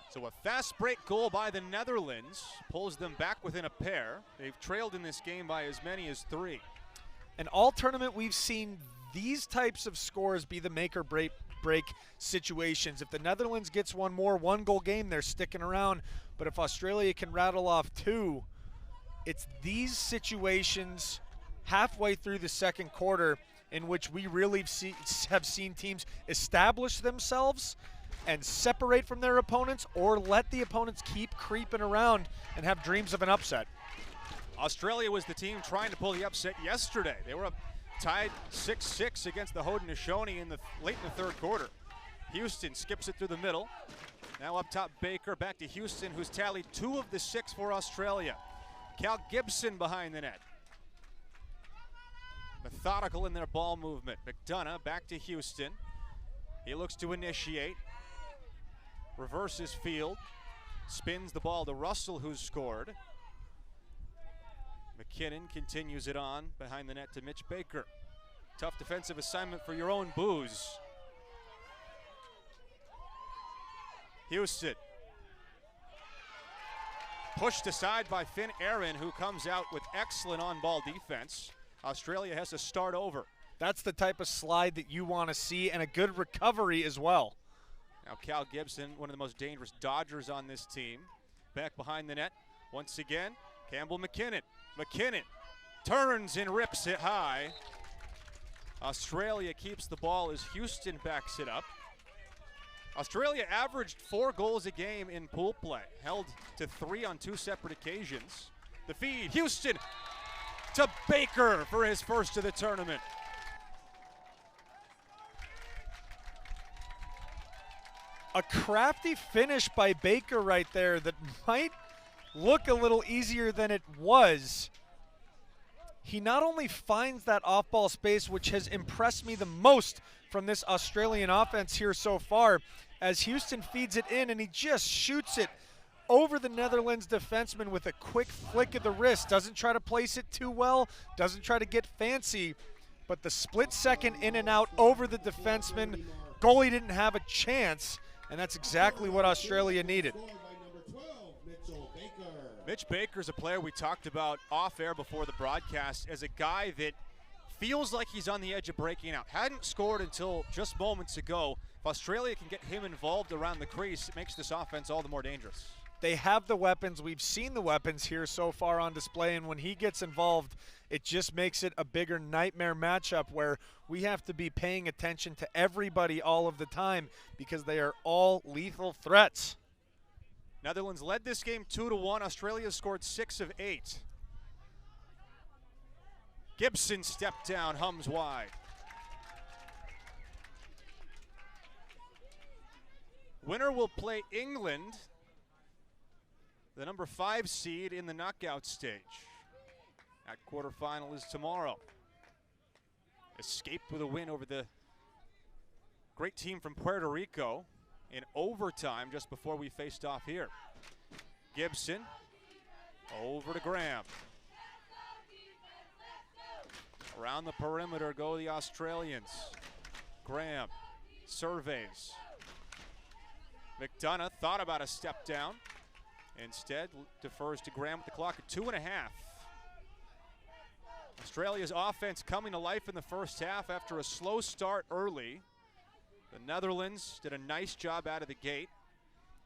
So a fast break goal by the Netherlands pulls them back within a pair. They've trailed in this game by as many as 3. And all tournament we've seen these types of scores be the make or break situations. If the Netherlands gets one more one-goal game, they're sticking around. But if Australia can rattle off 2, it's these situations halfway through the second quarter in which we really have seen teams establish themselves and separate from their opponents, or let the opponents keep creeping around and have dreams of an upset. Australia was the team trying to pull the upset yesterday. They were up tied 6-6 against the Haudenosaunee late in the third quarter. Houston skips it through the middle. Now up top Baker, back to Houston, who's tallied 2 of the 6 for Australia. Cal Gibson behind the net. Methodical in their ball movement. McDonough back to Houston. He looks to initiate. Reverses field. Spins the ball to Russell, who's scored. McKinnon continues it on behind the net to Mitch Baker. Tough defensive assignment for your own booze. Houston. Pushed aside by Finn Aaron, who comes out with excellent on-ball defense. Australia has to start over. That's the type of slide that you want to see, and a good recovery as well. Now Cal Gibson, one of the most dangerous Dodgers on this team. Back behind the net once again, Campbell McKinnon. McKinnon turns and rips it high. Australia keeps the ball as Houston backs it up. Australia averaged 4 goals a game in pool play, held to 3 on 2 separate occasions. The feed, Houston to Baker for his first of the tournament. A crafty finish by Baker right there that might look a little easier than it was. He not only finds that off-ball space, which has impressed me the most from this Australian offense here so far, as Houston feeds it in, and he just shoots it over the Netherlands defenseman with a quick flick of the wrist. Doesn't try to place it too well, doesn't try to get fancy, but the split second in and out over the defenseman. Goalie didn't have a chance, and that's exactly what Australia needed. Mitch Baker's a player we talked about off air before the broadcast as a guy that feels like he's on the edge of breaking out. Hadn't scored until just moments ago. If Australia can get him involved around the crease, it makes this offense all the more dangerous. They have the weapons. We've seen the weapons here so far on display, and when he gets involved, it just makes it a bigger nightmare matchup where we have to be paying attention to everybody all of the time because they are all lethal threats. Netherlands led this game 2-1. Australia scored 6 of 8. Gibson stepped down, hums wide. Winner will play England, the number 5 seed in the knockout stage. That quarterfinal is tomorrow. Escaped with a win over the great team from Puerto Rico in overtime just before we faced off here. Gibson over to Graham. Around the perimeter go the Australians. Graham surveys. McDonough thought about a step down. Instead, defers to Graham with the clock at 2.5. Australia's offense coming to life in the first half after a slow start early. The Netherlands did a nice job out of the gate.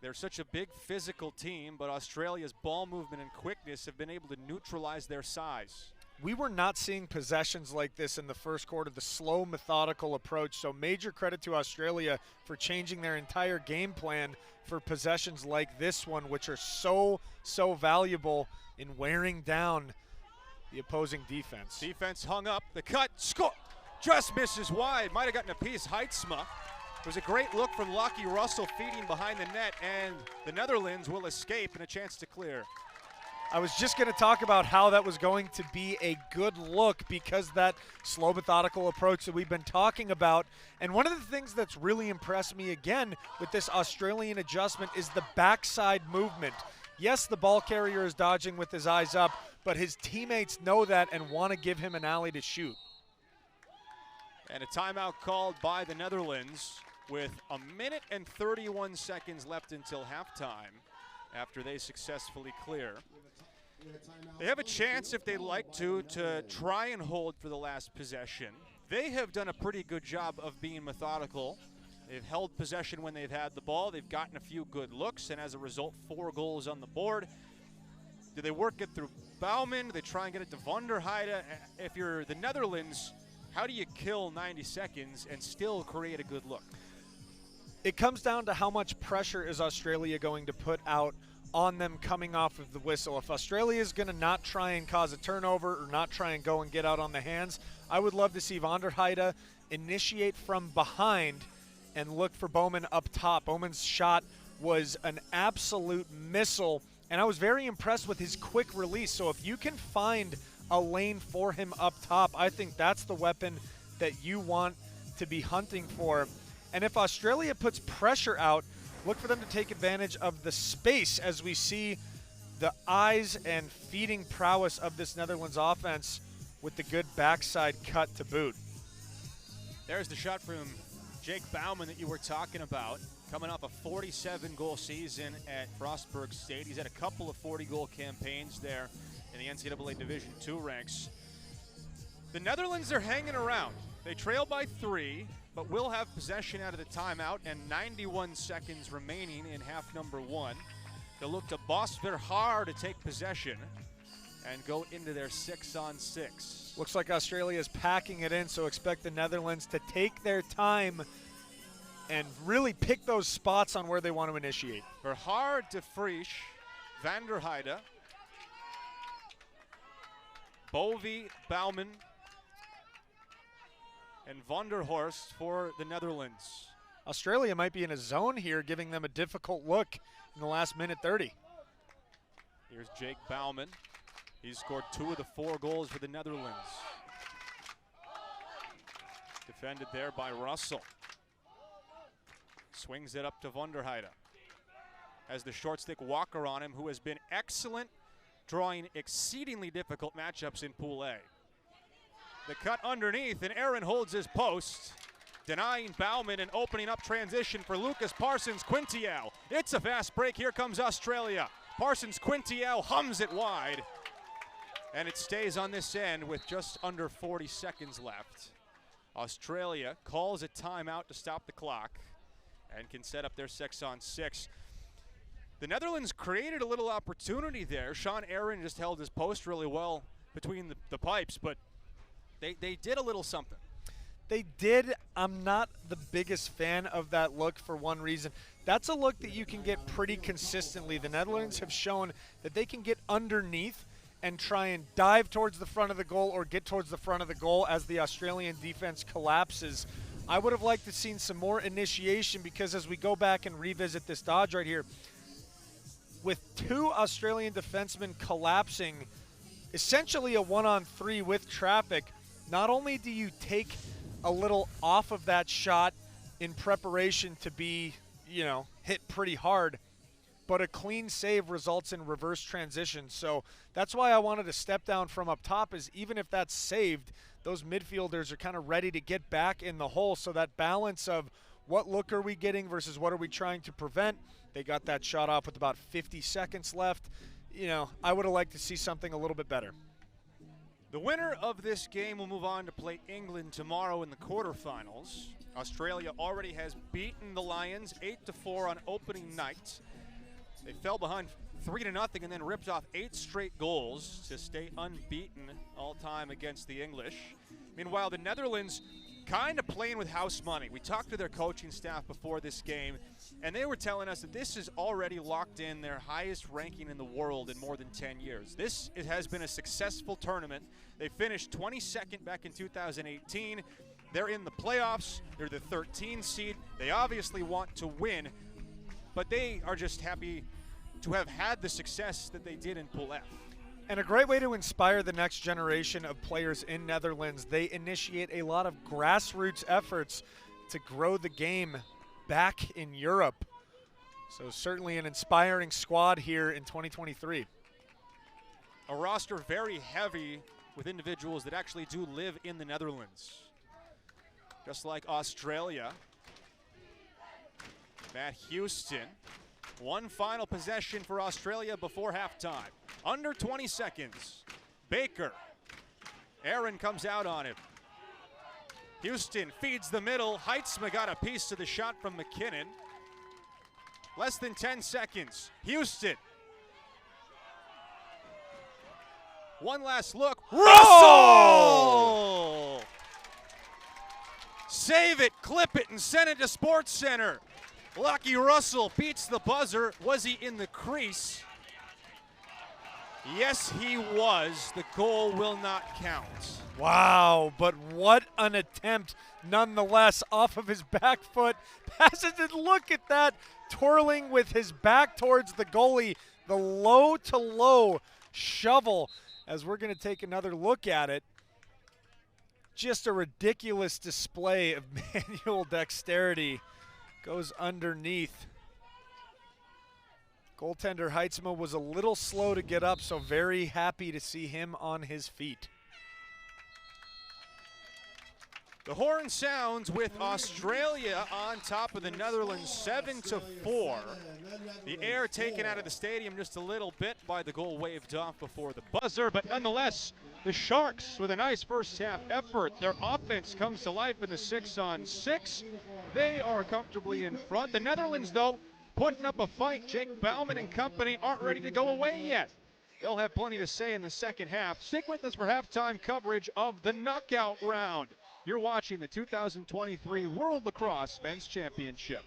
They're such a big physical team, but Australia's ball movement and quickness have been able to neutralize their size. We were not seeing possessions like this in the first quarter, the slow, methodical approach. So major credit to Australia for changing their entire game plan for possessions like this one, which are so valuable in wearing down the opposing defense. Defense hung up, the cut, score, just misses wide. Might have gotten a piece, Heidsma. It was a great look from Lockie Russell feeding behind the net, and the Netherlands will escape and a chance to clear. I was just going to talk about how that was going to be a good look because that slow, methodical approach that we've been talking about. And one of the things that's really impressed me again with this Australian adjustment is the backside movement. Yes, the ball carrier is dodging with his eyes up, but his teammates know that and want to give him an alley to shoot. And a timeout called by the Netherlands with 1:31 minutes left until halftime after they successfully clear. They have a chance, if they'd like to try and hold for the last possession. They have done a pretty good job of being methodical. They've held possession when they've had the ball. They've gotten a few good looks, and as a result, 4 goals on the board. Do they work it through Bauman? Do they try and get it to Van der Heide? If you're the Netherlands, how do you kill 90 seconds and still create a good look? It comes down to how much pressure is Australia going to put out on them coming off of the whistle. If Australia is going to not try and cause a turnover or not try and go and get out on the hands, I would love to see Van der Heide initiate from behind and look for Bowman up top. Bowman's shot was an absolute missile, and I was very impressed with his quick release. So if you can find a lane for him up top, I think that's the weapon that you want to be hunting for. And if Australia puts pressure out, look for them to take advantage of the space as we see the eyes and feeding prowess of this Netherlands offense with the good backside cut to boot. There's the shot from Jake Bauman that you were talking about, coming off a 47-goal season at Frostburg State. He's had a couple of 40-goal campaigns there in the NCAA Division II ranks. The Netherlands are hanging around. They trail by 3, but will have possession out of the timeout and 91 seconds remaining in half number 1. They'll look to Bas Verhaar to take possession and go into their 6-on-6. Looks like Australia is packing it in, so expect the Netherlands to take their time and really pick those spots on where they want to initiate. Verhaar, De Vries, Van der Heide, Bovie, Bauman, and Van der Horst for the Netherlands. Australia might be in a zone here, giving them a difficult look in the last minute 30. Here's Jake Bauman. He's scored 2 of the 4 goals for the Netherlands. Defended there by Russell. Swings it up to Van der Heide. Has the short stick Walker on him, who has been excellent, drawing exceedingly difficult matchups in Pool A. The cut underneath, and Aaron holds his post, denying Bauman and opening up transition for Lucas Parsons-Quintiao. It's a fast break. Here comes Australia. Parsons-Quintiao hums it wide, and it stays on this end with just under 40 seconds left. Australia calls a timeout to stop the clock and can set up their 6-on-6. The Netherlands created a little opportunity there. Sean Aaron just held his post really well between the pipes, but they did a little something. They did. I'm not the biggest fan of that look for one reason. That's a look that you can get pretty consistently. The Netherlands have shown that they can get underneath and try and dive towards the front of the goal or get towards the front of the goal as the Australian defense collapses. I would have liked to seen some more initiation, because as we go back and revisit this dodge right here, with 2 Australian defensemen collapsing, essentially a 1-on-3 with traffic, not only do you take a little off of that shot in preparation to be, hit pretty hard, but a clean save results in reverse transition. So that's why I wanted to step down from up top, is even if that's saved, those midfielders are kind of ready to get back in the hole. So that balance of what look are we getting versus what are we trying to prevent, they got that shot off with about 50 seconds left. I would have liked to see something a little bit better. The winner of this game will move on to play England tomorrow in the quarterfinals. Australia already has beaten the Lions 8-4 on opening night. They fell behind 3-0 and then ripped off 8 straight goals to stay unbeaten all time against the English. Meanwhile, the Netherlands kind of playing with house money. We talked to their coaching staff before this game, and they were telling us that this is already locked in their highest ranking in the world in more than 10 years. It has been a successful tournament. They finished 22nd back in 2018. They're in the playoffs. They're the 13 seed. They obviously want to win, but they are just happy to have had the success that they did in Pool F. And a great way to inspire the next generation of players in Netherlands. They initiate a lot of grassroots efforts to grow the game back in Europe. So certainly an inspiring squad here in 2023. A roster very heavy with individuals that actually do live in the Netherlands. Just like Australia. Matt Houston. One final possession for Australia before halftime. Under 20 seconds. Baker. Aaron comes out on him. Houston feeds the middle. Heitzma got a piece of the shot from McKinnon. Less than 10 seconds. Houston. One last look. Russell! Save it, clip it, and send it to Sports Center. Lucky Russell beats the buzzer. Was he in the crease? Yes, he was. The goal will not count. Wow, but what an attempt nonetheless off of his back foot. Passes it, look at that, twirling with his back towards the goalie. The low-to-low shovel, as we're going to take another look at it. Just a ridiculous display of manual dexterity. Goes underneath. Goaltender Heitzma was a little slow to get up, so very happy to see him on his feet. The horn sounds with Australia on top of the Netherlands 7-4. The air taken out of the stadium just a little bit by the goal waved off before the buzzer, but nonetheless, the Sharks with a nice first half effort. Their offense comes to life in the 6-on-6. They are comfortably in front. The Netherlands, though, putting up a fight. Jake Bauman and company aren't ready to go away yet. They'll have plenty to say in the second half. Stick with us for halftime coverage of the knockout round. You're watching the 2023 World Lacrosse Men's Championship.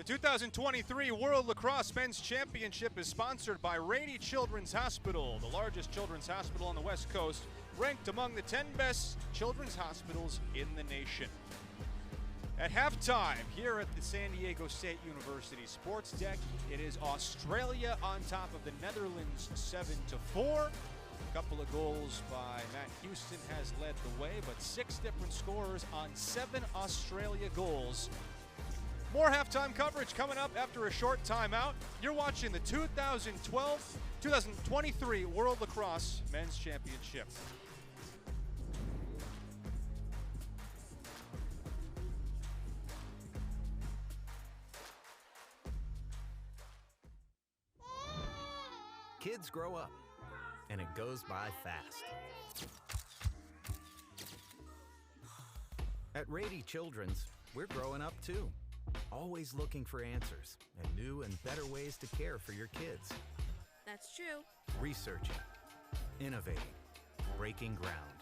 2023 World Lacrosse Men's Championship is sponsored by Rady Children's Hospital, the largest children's hospital on the West Coast, ranked among the 10 best children's hospitals in the nation. At halftime, here at the San Diego State University Sports Deck, it is Australia on top of the Netherlands 7-4. A couple of goals by Matt Houston has led the way, but 6 different scorers on 7 Australia goals. More halftime coverage coming up after a short timeout. You're watching the 2023 World Lacrosse Men's Championship. Kids grow up, and it goes by fast. At Rady Children's, we're growing up too. Always looking for answers and new and better ways to care for your kids. That's true. Researching, innovating, breaking ground.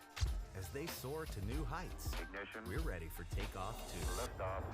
As they soar to new heights, we're ready for takeoff too. Liftoff.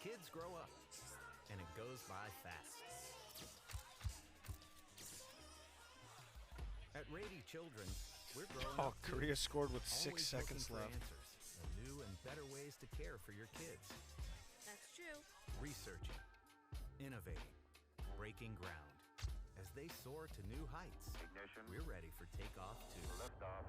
Kids grow up, and it goes by fast. At Rady Children's, we're growing up too. Korea scored with 6 Always seconds looking for left. answers and new and better ways to care for your kids. That's true. Researching, innovating, breaking ground. As they soar to new heights, we're ready for takeoff too. Liftoff.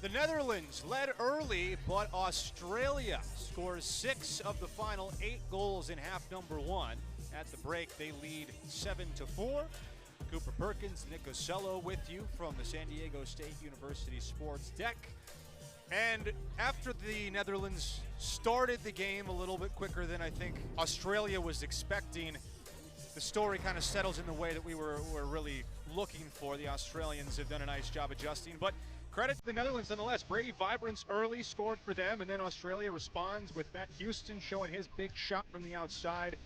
The Netherlands led early, but Australia scores 6 of the final 8 goals in half number 1. At the break, they lead 7-4. Cooper Perkins, Nick Ocello with you from the San Diego State University Sports Deck. And after the Netherlands started the game a little bit quicker than I think Australia was expecting, the story kind of settles in the way that we were really looking for. The Australians have done a nice job adjusting, but credit to the Netherlands nonetheless. Brady Vibrance early scored for them, and then Australia responds with Matt Houston showing his big shot from the outside.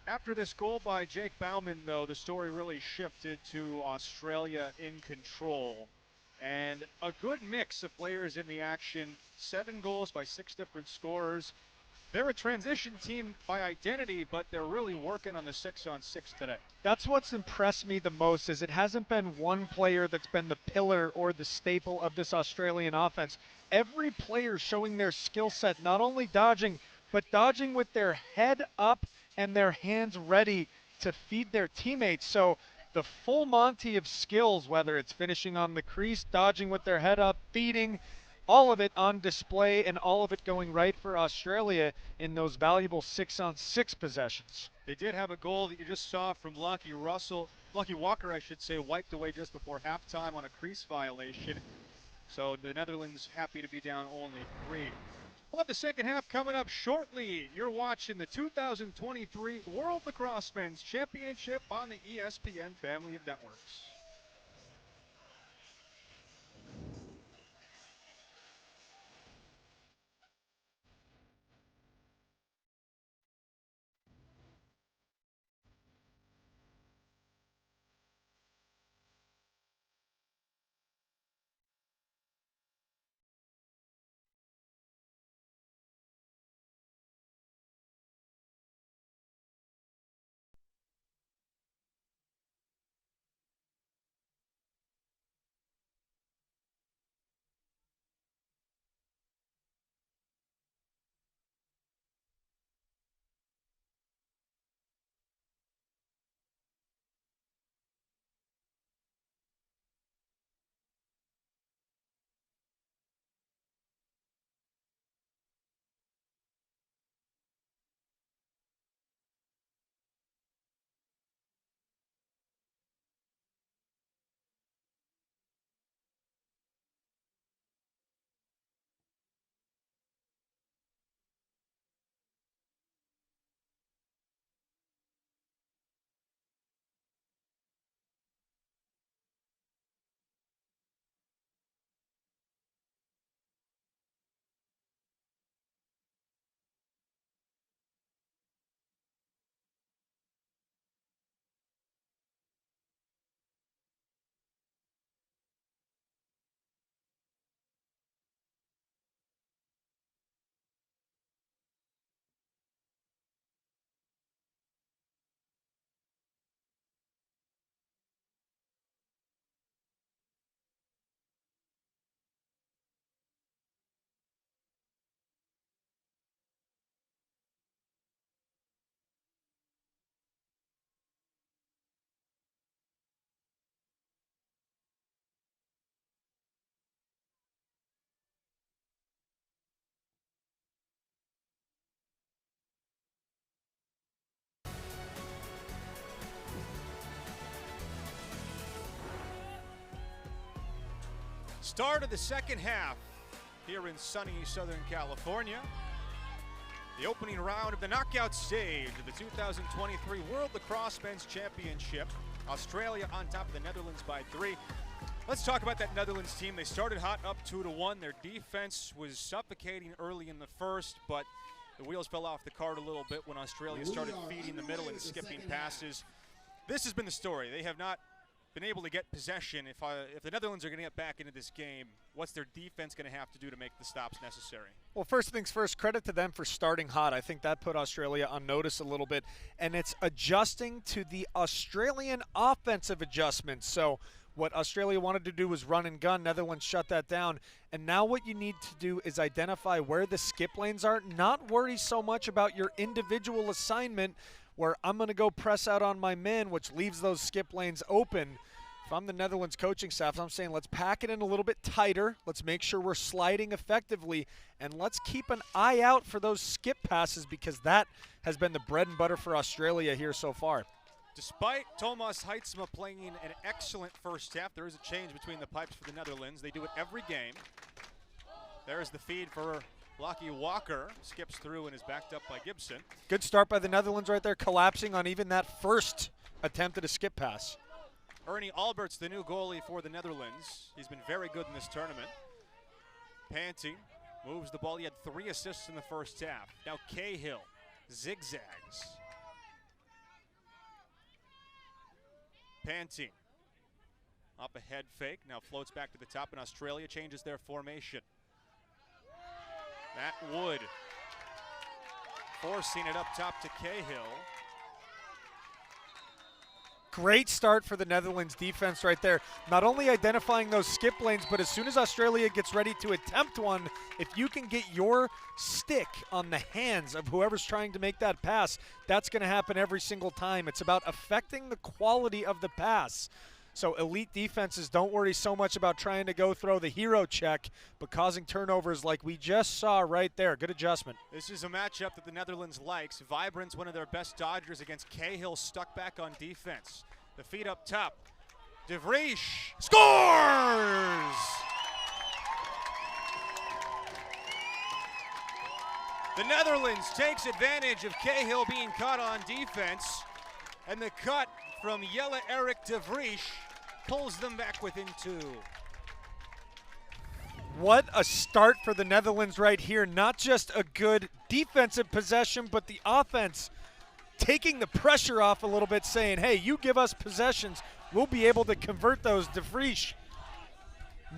After this goal by Jake Bauman, though, the story really shifted to Australia in control. And a good mix of players in the action. 7 goals by 6 different scorers. They're a transition team by identity, but they're really working on the 6-on-6 today. That's what's impressed me the most, is it hasn't been one player that's been the pillar or the staple of this Australian offense. Every player showing their skill set, not only dodging, but dodging with their head up and their hands ready to feed their teammates. So the full Monty of skills, whether it's finishing on the crease, dodging with their head up, feeding, all of it on display, and all of it going right for Australia in those valuable 6-on-6 possessions. They did have a goal that you just saw from Lucky Walker, I should say, wiped away just before halftime on a crease violation. So the Netherlands happy to be down only 3. We'll have the second half coming up shortly. You're watching the 2023 World Lacrosse Men's Championship on the ESPN family of networks. Start of the second half here in sunny Southern California. The opening round of the knockout stage of the 2023 World Lacrosse Men's Championship. Australia on top of the Netherlands by 3. Let's talk about that Netherlands team. They started hot, up 2-1. Their defense was suffocating early in the first, but the wheels fell off the cart a little bit when Australia started feeding the middle and skipping passes. This has been the story. They have not been able to get possession. If the Netherlands are going to get back into this game, what's their defense going to have to do to make the stops necessary? Well, first things first, credit to them for starting hot. I think that put Australia on notice a little bit, and it's adjusting to the Australian offensive adjustments. So what Australia wanted to do was run and gun. Netherlands shut that down. And now what you need to do is identify where the skip lanes are, not worry so much about your individual assignment where I'm going to go press out on my man, which leaves those skip lanes open. If I'm the Netherlands coaching staff, I'm saying let's pack it in a little bit tighter. Let's make sure we're sliding effectively, and let's keep an eye out for those skip passes because that has been the bread and butter for Australia here so far. Despite Thomas Heidsma playing an excellent first half, there is a change between the pipes for the Netherlands. They do it every game. There's the feed for Lockie Walker. Skips through and is backed up by Gibson. Good start by the Netherlands right there, collapsing on even that first attempt at a skip pass. Ernie Albert's the new goalie for the Netherlands. He's been very good in this tournament. Panty moves the ball. He had 3 assists in the first half. Now Cahill zigzags. Panty up a head fake. Now floats back to the top, and Australia changes their formation. Matt Wood forcing it up top to Cahill. Great start for the Netherlands defense right there. Not only identifying those skip lanes, but as soon as Australia gets ready to attempt one, if you can get your stick on the hands of whoever's trying to make that pass, that's going to happen every single time. It's about affecting the quality of the pass. So elite defenses don't worry so much about trying to go throw the hero check, but causing turnovers like we just saw right there. Good adjustment. This is a matchup that the Netherlands likes. Vibrant's one of their best dodgers against Cahill, stuck back on defense. The feed up top. De Vries scores! The Netherlands takes advantage of Cahill being caught on defense, and the cut from Jelle Erik de Vries pulls them back within 2. What a start for the Netherlands right here. Not just a good defensive possession, but the offense taking the pressure off a little bit, saying, hey, you give us possessions, we'll be able to convert those. De Vries.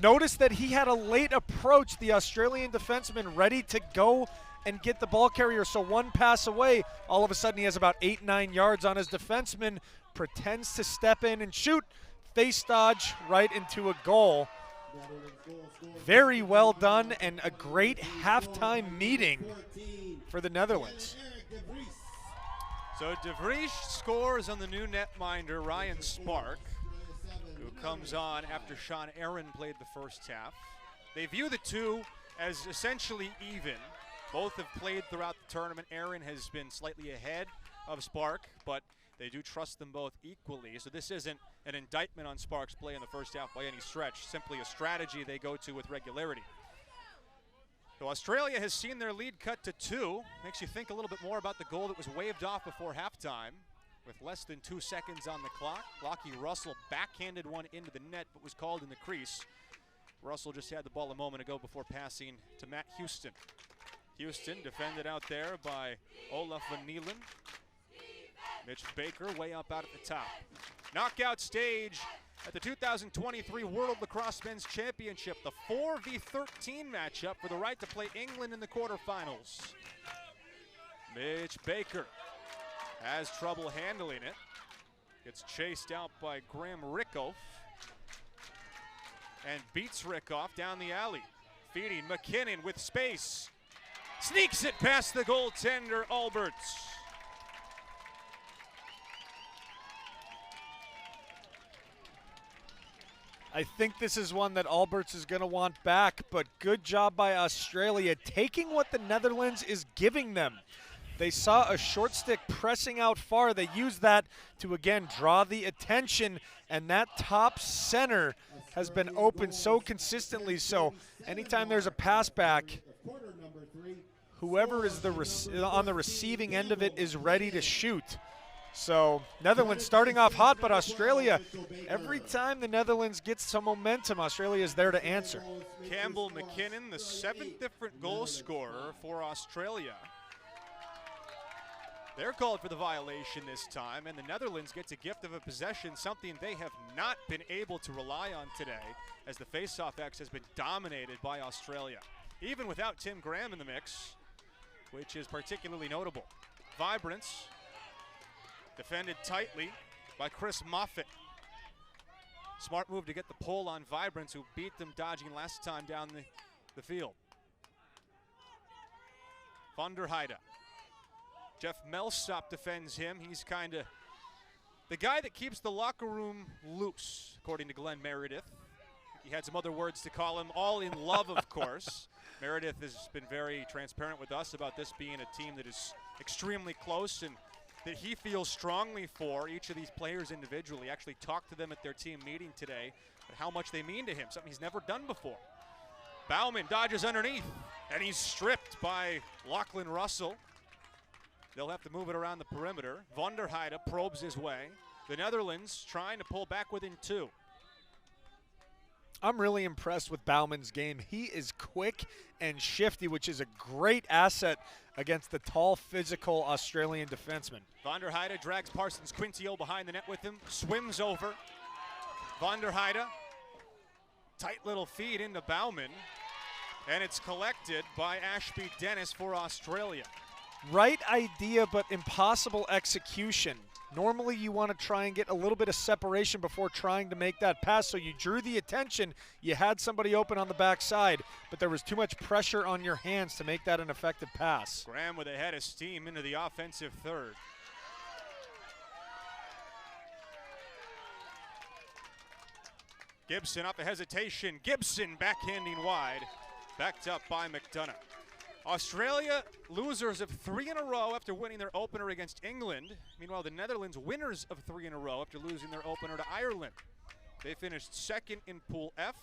Notice that he had a late approach, the Australian defenseman ready to go and get the ball carrier. So one pass away, all of a sudden he has about 8-9 yards on his defenseman, pretends to step in and shoot, face dodge right into a goal. Very well done and a great halftime meeting for the Netherlands. So De Vries scores on the new netminder, Ryan Spark, who comes on after Sean Aaron played the first half. They view the two as essentially even. Both have played throughout the tournament. Aaron has been slightly ahead of Spark, but they do trust them both equally. So this isn't an indictment on Spark's play in the first half by any stretch, simply a strategy they go to with regularity. So Australia has seen their lead cut to 2. Makes you think a little bit more about the goal that was waved off before halftime. With less than 2 seconds on the clock, Lockie Russell backhanded one into the net but was called in the crease. Russell just had the ball a moment ago before passing to Matt Houston. Houston defended out there by Olaf Van Nielen. Mitch Baker way up out at the top. Knockout stage at the 2023 World Lacrosse Men's Championship, the 4v13 matchup for the right to play England in the quarterfinals. Mitch Baker has trouble handling it. Gets chased out by Graham Rickoff and beats Rickoff down the alley. Feeding McKinnon with space. Sneaks it past the goaltender, Alberts. I think this is one that Alberts is going to want back, but good job by Australia taking what the Netherlands is giving them. They saw a short stick pressing out far. They used that to, again, draw the attention, and that top center has been open so consistently. So anytime there's a pass back, whoever is on the receiving end of it is ready to shoot. So Netherlands starting off hot, but Australia, every time the Netherlands gets some momentum, Australia is there to answer. Campbell McKinnon, the 7th different goal scorer for Australia. They're called for the violation this time, and the Netherlands gets a gift of a possession, something they have not been able to rely on today, as the faceoff X has been dominated by Australia, even without Tim Graham in the mix, which is particularly notable. Vibrance, defended tightly by Chris Moffat. Smart move to get the pull on Vibrance, who beat them dodging last time down the field. Van der Heide. Jeff Melsop defends him. He's kind of the guy that keeps the locker room loose, according to Glenn Meredith. He had some other words to call him, all in love, of course. Meredith has been very transparent with us about this being a team that is extremely close and that he feels strongly for each of these players individually. Actually talked to them at their team meeting today about how much they mean to him, something he's never done before. Bauman dodges underneath, and he's stripped by Lachlan Russell. They'll have to move it around the perimeter. Van der Heide probes his way. The Netherlands trying to pull back within 2. I'm really impressed with Bauman's game. He is quick and shifty, which is a great asset against the tall, physical Australian defenseman. Van der Heide drags Parsons Quintio behind the net with him, swims over. Van der Heide, tight little feed into Bauman, and it's collected by Ashby Dennis for Australia. Right idea, but impossible execution. Normally you want to try and get a little bit of separation before trying to make that pass, so you drew the attention, you had somebody open on the backside, but there was too much pressure on your hands to make that an effective pass. Graham with a head of steam into the offensive third. Gibson off a hesitation. Gibson backhanding wide, backed up by McDonough. Australia, losers of 3 in a row after winning their opener against England. Meanwhile, the Netherlands, winners of 3 in a row after losing their opener to Ireland. They finished 2nd in Pool F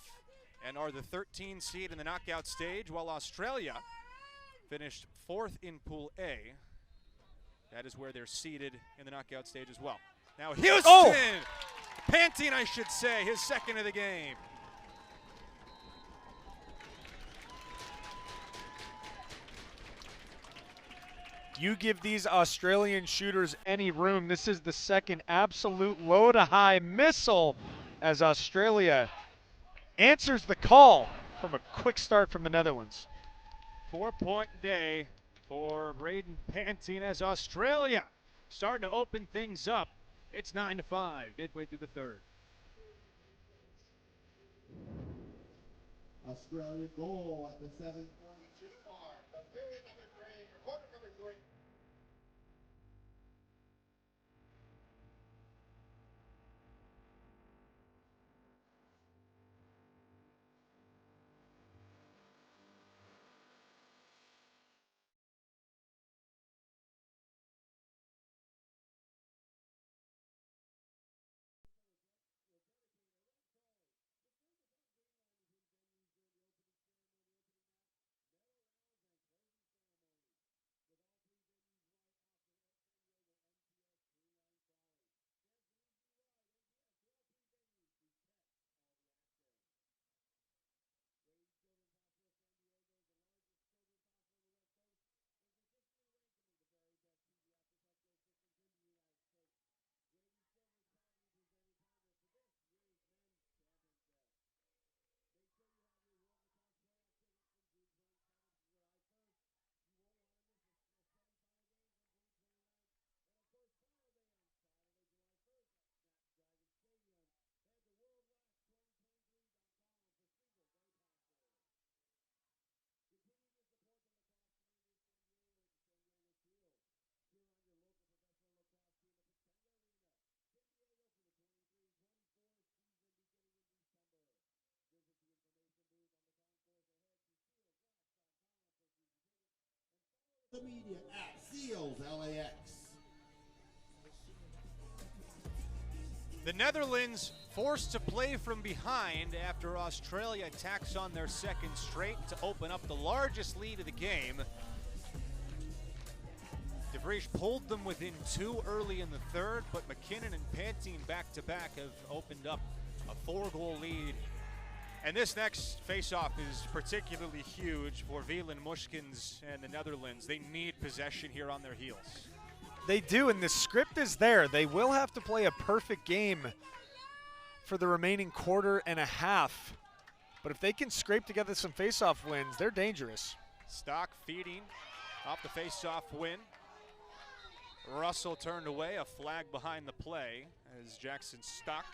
and are the 13 seed in the knockout stage, while Australia finished 4th in Pool A. That is where they're seeded in the knockout stage as well. Now Houston, panting, I should say, his 2nd of the game. You give these Australian shooters any room. This is the 2nd absolute low to high missile as Australia answers the call from a quick start from the Netherlands. 4-point day for Braden Panting as Australia starting to open things up. It's 9-5, midway through the third. Australia goal at the 7:42 mark. The period number 3, quarter number 3. The media at Seals LAX. The Netherlands forced to play from behind after Australia tacks on their second straight to open up the largest lead of the game. De Vries pulled them within 2 early in the third, but McKinnon and Pantine back-to-back have opened up a 4-goal lead. And this next face-off is particularly huge for Wieland Mushkins and the Netherlands. They need possession here on their heels. They do, and the script is there. They will have to play a perfect game for the remaining quarter and a half. But if they can scrape together some face-off wins, they're dangerous. Stock feeding off the face-off win. Russell turned away, a flag behind the play as Jackson Stock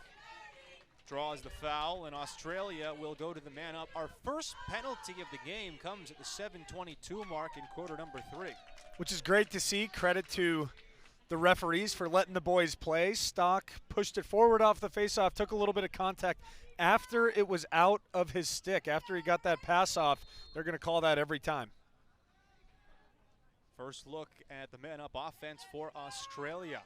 draws the foul, and Australia will go to the man up. Our first penalty of the game comes at the 7:22 mark in quarter number 3. Which is great to see. Credit to the referees for letting the boys play. Stock pushed it forward off the faceoff, took a little bit of contact after it was out of his stick. After he got that pass off, they're going to call that every time. First look at the man up offense for Australia.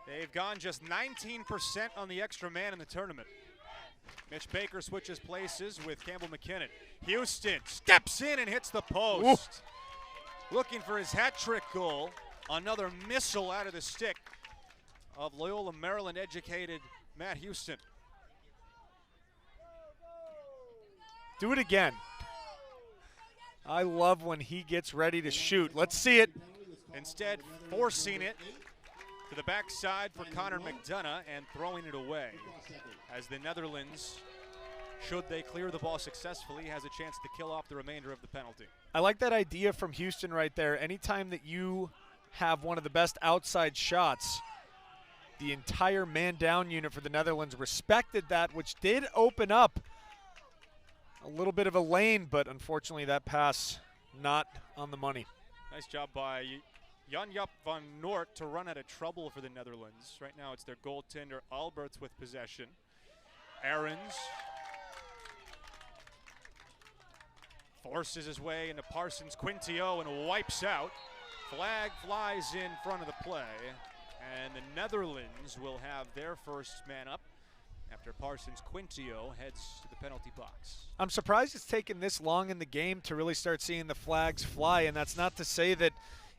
They've gone just 19% on the extra man in the tournament. Mitch Baker switches places with Campbell McKinnon. Houston steps in and hits the post. Ooh. Looking for his hat trick goal. Another missile out of the stick of Loyola Maryland educated Matt Houston. Do it again. I love when he gets ready to shoot. Let's see it. Instead, forcing it to the backside for Connor McDonough and throwing it away as the Netherlands, should they clear the ball successfully, has a chance to kill off the remainder of the penalty. I like that idea from Houston right there. Anytime that you have one of the best outside shots, the entire man-down unit for the Netherlands respected that, which did open up a little bit of a lane, but unfortunately that pass not on the money. Nice job by Jan-Jaap van Noort to run out of trouble for the Netherlands. Right now it's their goaltender Alberts with possession. Aarons forces his way into Parsons Quintio and wipes out. Flag flies in front of the play, and the Netherlands will have their first man up after Parsons Quintio heads to the penalty box. I'm surprised it's taken this long in the game to really start seeing the flags fly, and that's not to say that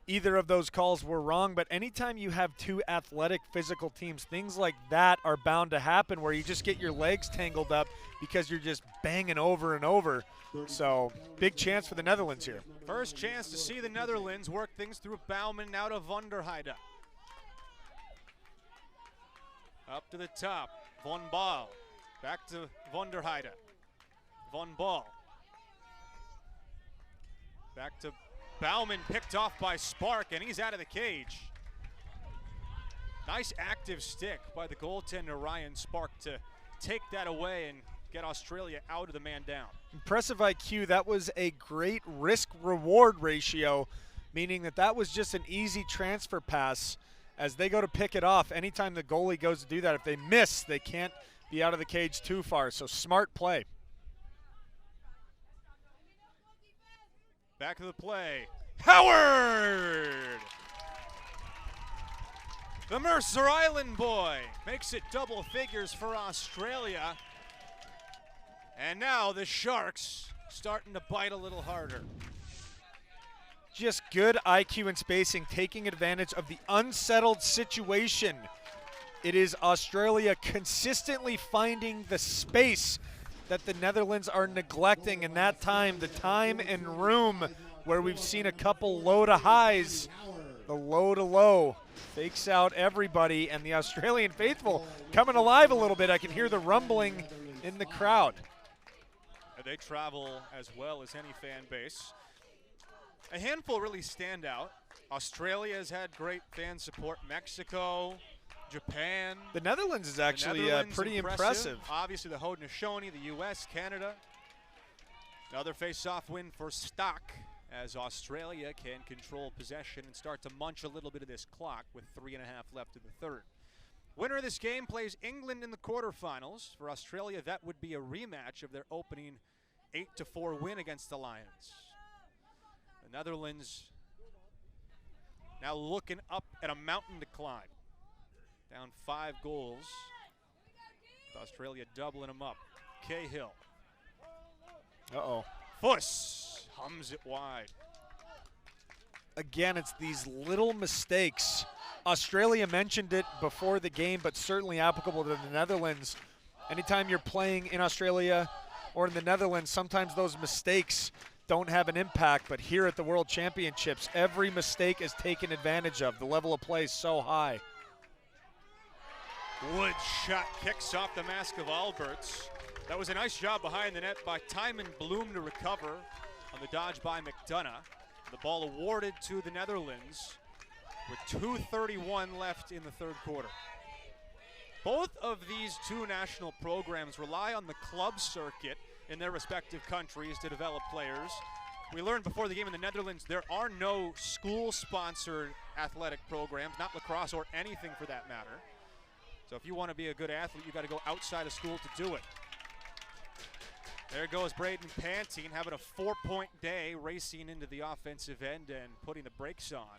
either of those calls were wrong, but anytime you have two athletic, physical teams, things like that are bound to happen where you just get your legs tangled up because you're just banging over and over. So, big chance for the Netherlands here. First chance to see the Netherlands work things through Bauman, now to Vonderheide. Up to the top, Von Baal. Back to Vonderheide. Von Baal. Back to Bauman, picked off by Spark, and he's out of the cage. Nice active stick by the goaltender Ryan Spark to take that away and get Australia out of the man down. Impressive IQ. That was a great risk-reward ratio, meaning that that was just an easy transfer pass as they go to pick it off. Anytime the goalie goes to do that, if they miss, they can't be out of the cage too far. So smart play. Back to the play. Howard! The Mercer Island boy makes it double figures for Australia. And now the Sharks starting to bite a little harder. Just good IQ and spacing, taking advantage of the unsettled situation. It is Australia consistently finding the space that the Netherlands are neglecting, and that time, the time and room where we've seen a couple low to highs, the low to low fakes out everybody, and the Australian faithful coming alive a little bit. I can hear the rumbling in the crowd. They travel as well as any fan base. A handful really stand out. Australia has had great fan support. Mexico, Japan. The Netherlands is actually pretty impressive. Obviously the Haudenosaunee, the U.S., Canada. Another face-off win for Stock as Australia can control possession and start to munch a little bit of this clock with 3.5 left in the third. Winner of this game plays England in the quarterfinals. For Australia, that would be a rematch of their opening 8-4 win against the Lions. The Netherlands now looking up at a mountain to climb. Down 5 goals. With Australia doubling them up. Cahill. Uh-oh. Fuss hums it wide. Again, it's these little mistakes. Australia mentioned it before the game, but certainly applicable to the Netherlands. Anytime you're playing in Australia or in the Netherlands, sometimes those mistakes don't have an impact, but here at the World Championships, every mistake is taken advantage of. The level of play is so high. Wood shot kicks off the mask of Alberts. That was a nice job behind the net by Timon Bloom to recover on the dodge by McDonough. The ball awarded to the Netherlands with 2:31 left in the third quarter. Both of these two national programs rely on the club circuit in their respective countries to develop players. We learned before the game in the Netherlands there are no school-sponsored athletic programs, not lacrosse or anything for that matter. So if you want to be a good athlete, you got to go outside of school to do it. There goes Braden Pantine having a 4-point day, racing into the offensive end and putting the brakes on.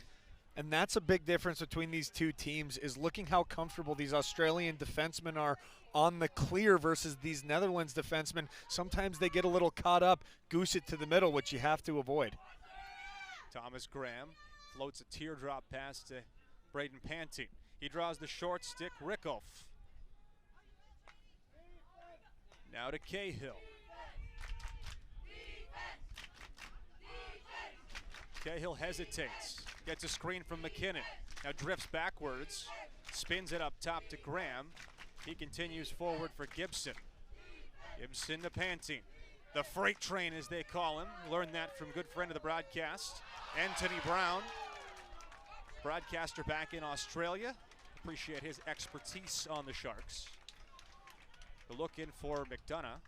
And that's a big difference between these two teams, is looking how comfortable these Australian defensemen are on the clear versus these Netherlands defensemen. Sometimes they get a little caught up, goose it to the middle, which you have to avoid. Thomas Graham floats a teardrop pass to Braden Pantine. He draws the short stick, Rickoff. Now to Cahill. Cahill hesitates, gets a screen from McKinnon. Now drifts backwards, spins it up top to Graham. He continues forward for Gibson. Gibson to Pantine. The freight train, as they call him. Learned that from good friend of the broadcast, Anthony Brown. Broadcaster back in Australia. Appreciate his expertise on the Sharks. The look in for McDonough.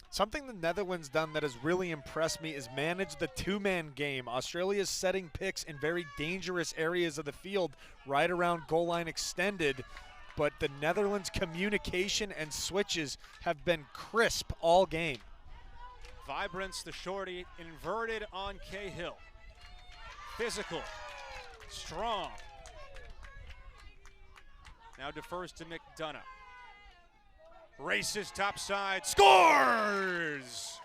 Something the Netherlands done that has really impressed me is manage the two-man game. Australia's setting picks in very dangerous areas of the field, right around goal line extended, but the Netherlands' communication and switches have been crisp all game. Vibrance, the shorty, inverted on Cahill. Physical, strong. Now defers to McDonough. Races topside, scores!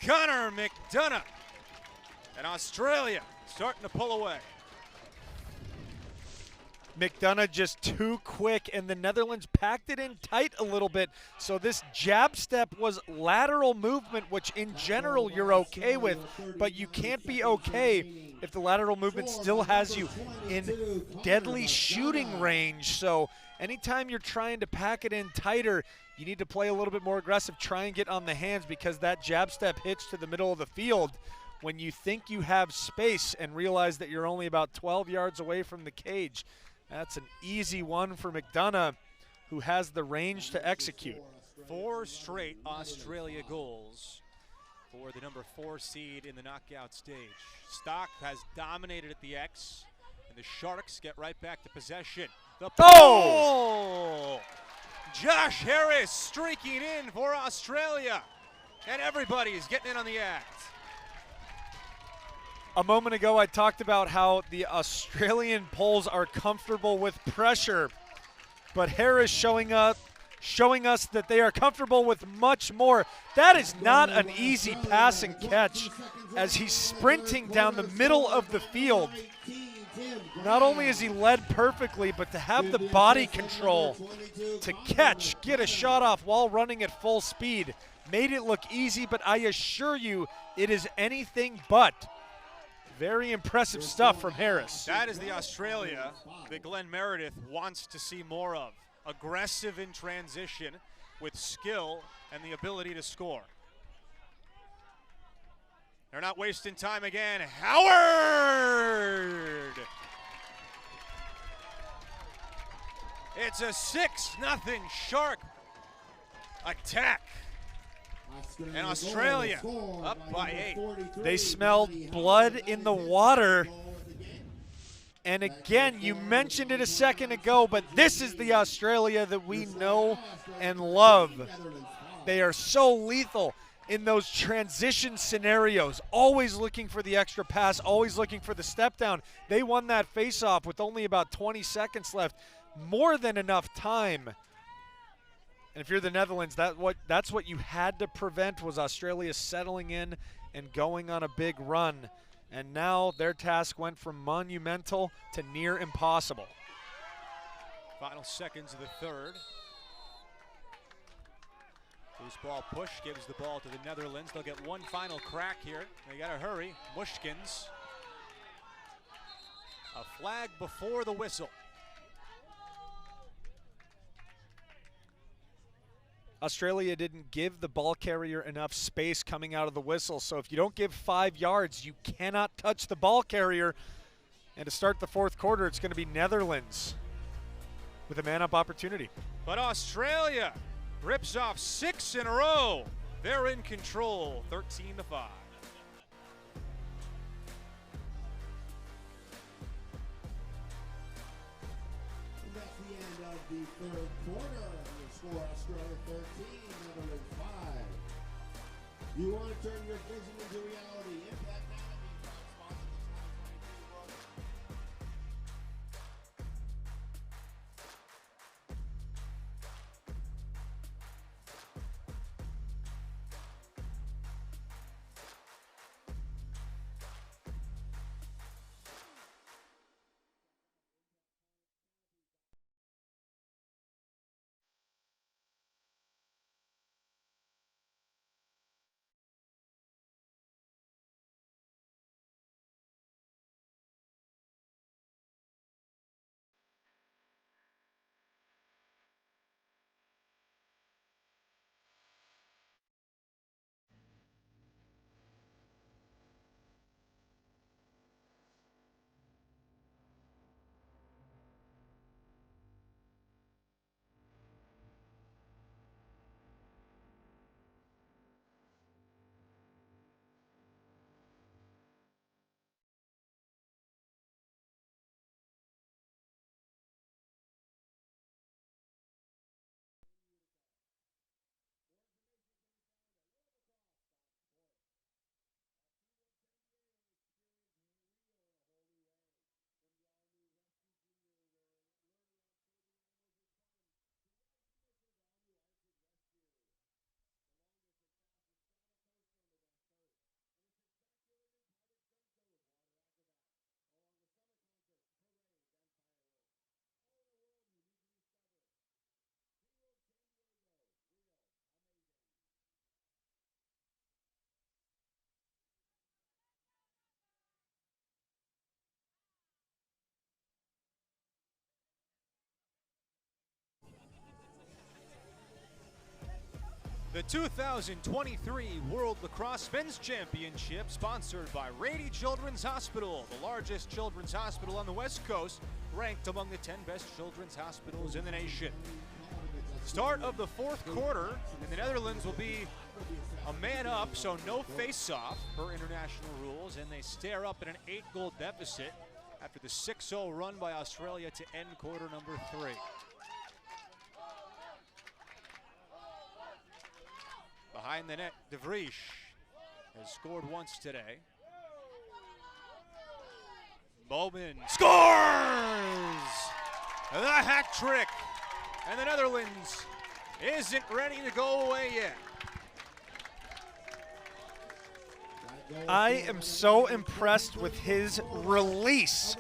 Connor McDonough. And Australia starting to pull away. McDonough just too quick, and the Netherlands packed it in tight a little bit. So this jab step was lateral movement, which in general you're okay with, but you can't be okay if the lateral movement still has you in deadly shooting range. So anytime you're trying to pack it in tighter, you need to play a little bit more aggressive, try and get on the hands, because that jab step hits to the middle of the field when you think you have space and realize that you're only about 12 yards away from the cage. That's an easy one for McDonough, who has the range to execute. 4 straight Australia goals for the number 4 seed in the knockout stage. Stock has dominated at the X, and the Sharks get right back to possession. The Oh! Josh Harris streaking in for Australia, and everybody's getting in on the act. A moment ago, I talked about how the Australian Poles are comfortable with pressure, but Harris showing us that they are comfortable with much more. That is not an easy pass and catch as he's sprinting down the middle of the field. Not only is he led perfectly, but to have the body control to catch, get a shot off while running at full speed, made it look easy, but I assure you it is anything but. Very impressive stuff from Harris. That is the Australia that Glenn Meredith wants to see more of. Aggressive in transition with skill and the ability to score. They're not wasting time again. Howard! It's a 6-0 Shark attack. And Australia up by 8. They smelled blood in the water. And again, you mentioned it a second ago, but this is the Australia that we know and love. They are so lethal. in those transition scenarios, always looking for the extra pass, always looking for the step down. They won that faceoff with only about 20 seconds left, more than enough time. And if you're the Netherlands, that's what you had to prevent, was Australia settling in and going on a big run. And now their task went from monumental to near impossible. Final seconds of the third. Loose ball push gives the ball to the Netherlands. They'll get one final crack here. They got to hurry. Mushkins. A flag before the whistle. Australia didn't give the ball carrier enough space coming out of the whistle. So if you don't give 5 yards, you cannot touch the ball carrier. And to start the fourth quarter, it's going to be Netherlands with a man-up opportunity. But Australia rips off 6 in a row. They're in control, 13-5. And that's the end of the third quarter. The score, Australia 13, Netherlands 5. You want to turn your vision into reality. Impact Now being proud sponsor of the 2022 World Cup. The 2023 World Lacrosse Men's Championship, sponsored by Rady Children's Hospital, the largest children's hospital on the West Coast, ranked among the 10 best children's hospitals in the nation. Start of the fourth quarter, and the Netherlands will be a man up, so no face-off per international rules, and they stare up at an 8-goal deficit after the 6-0 run by Australia to end quarter number 3. Behind the net, De Vries has scored once today. Bowman scores! The hat trick! And the Netherlands isn't ready to go away yet. I am so impressed with his release.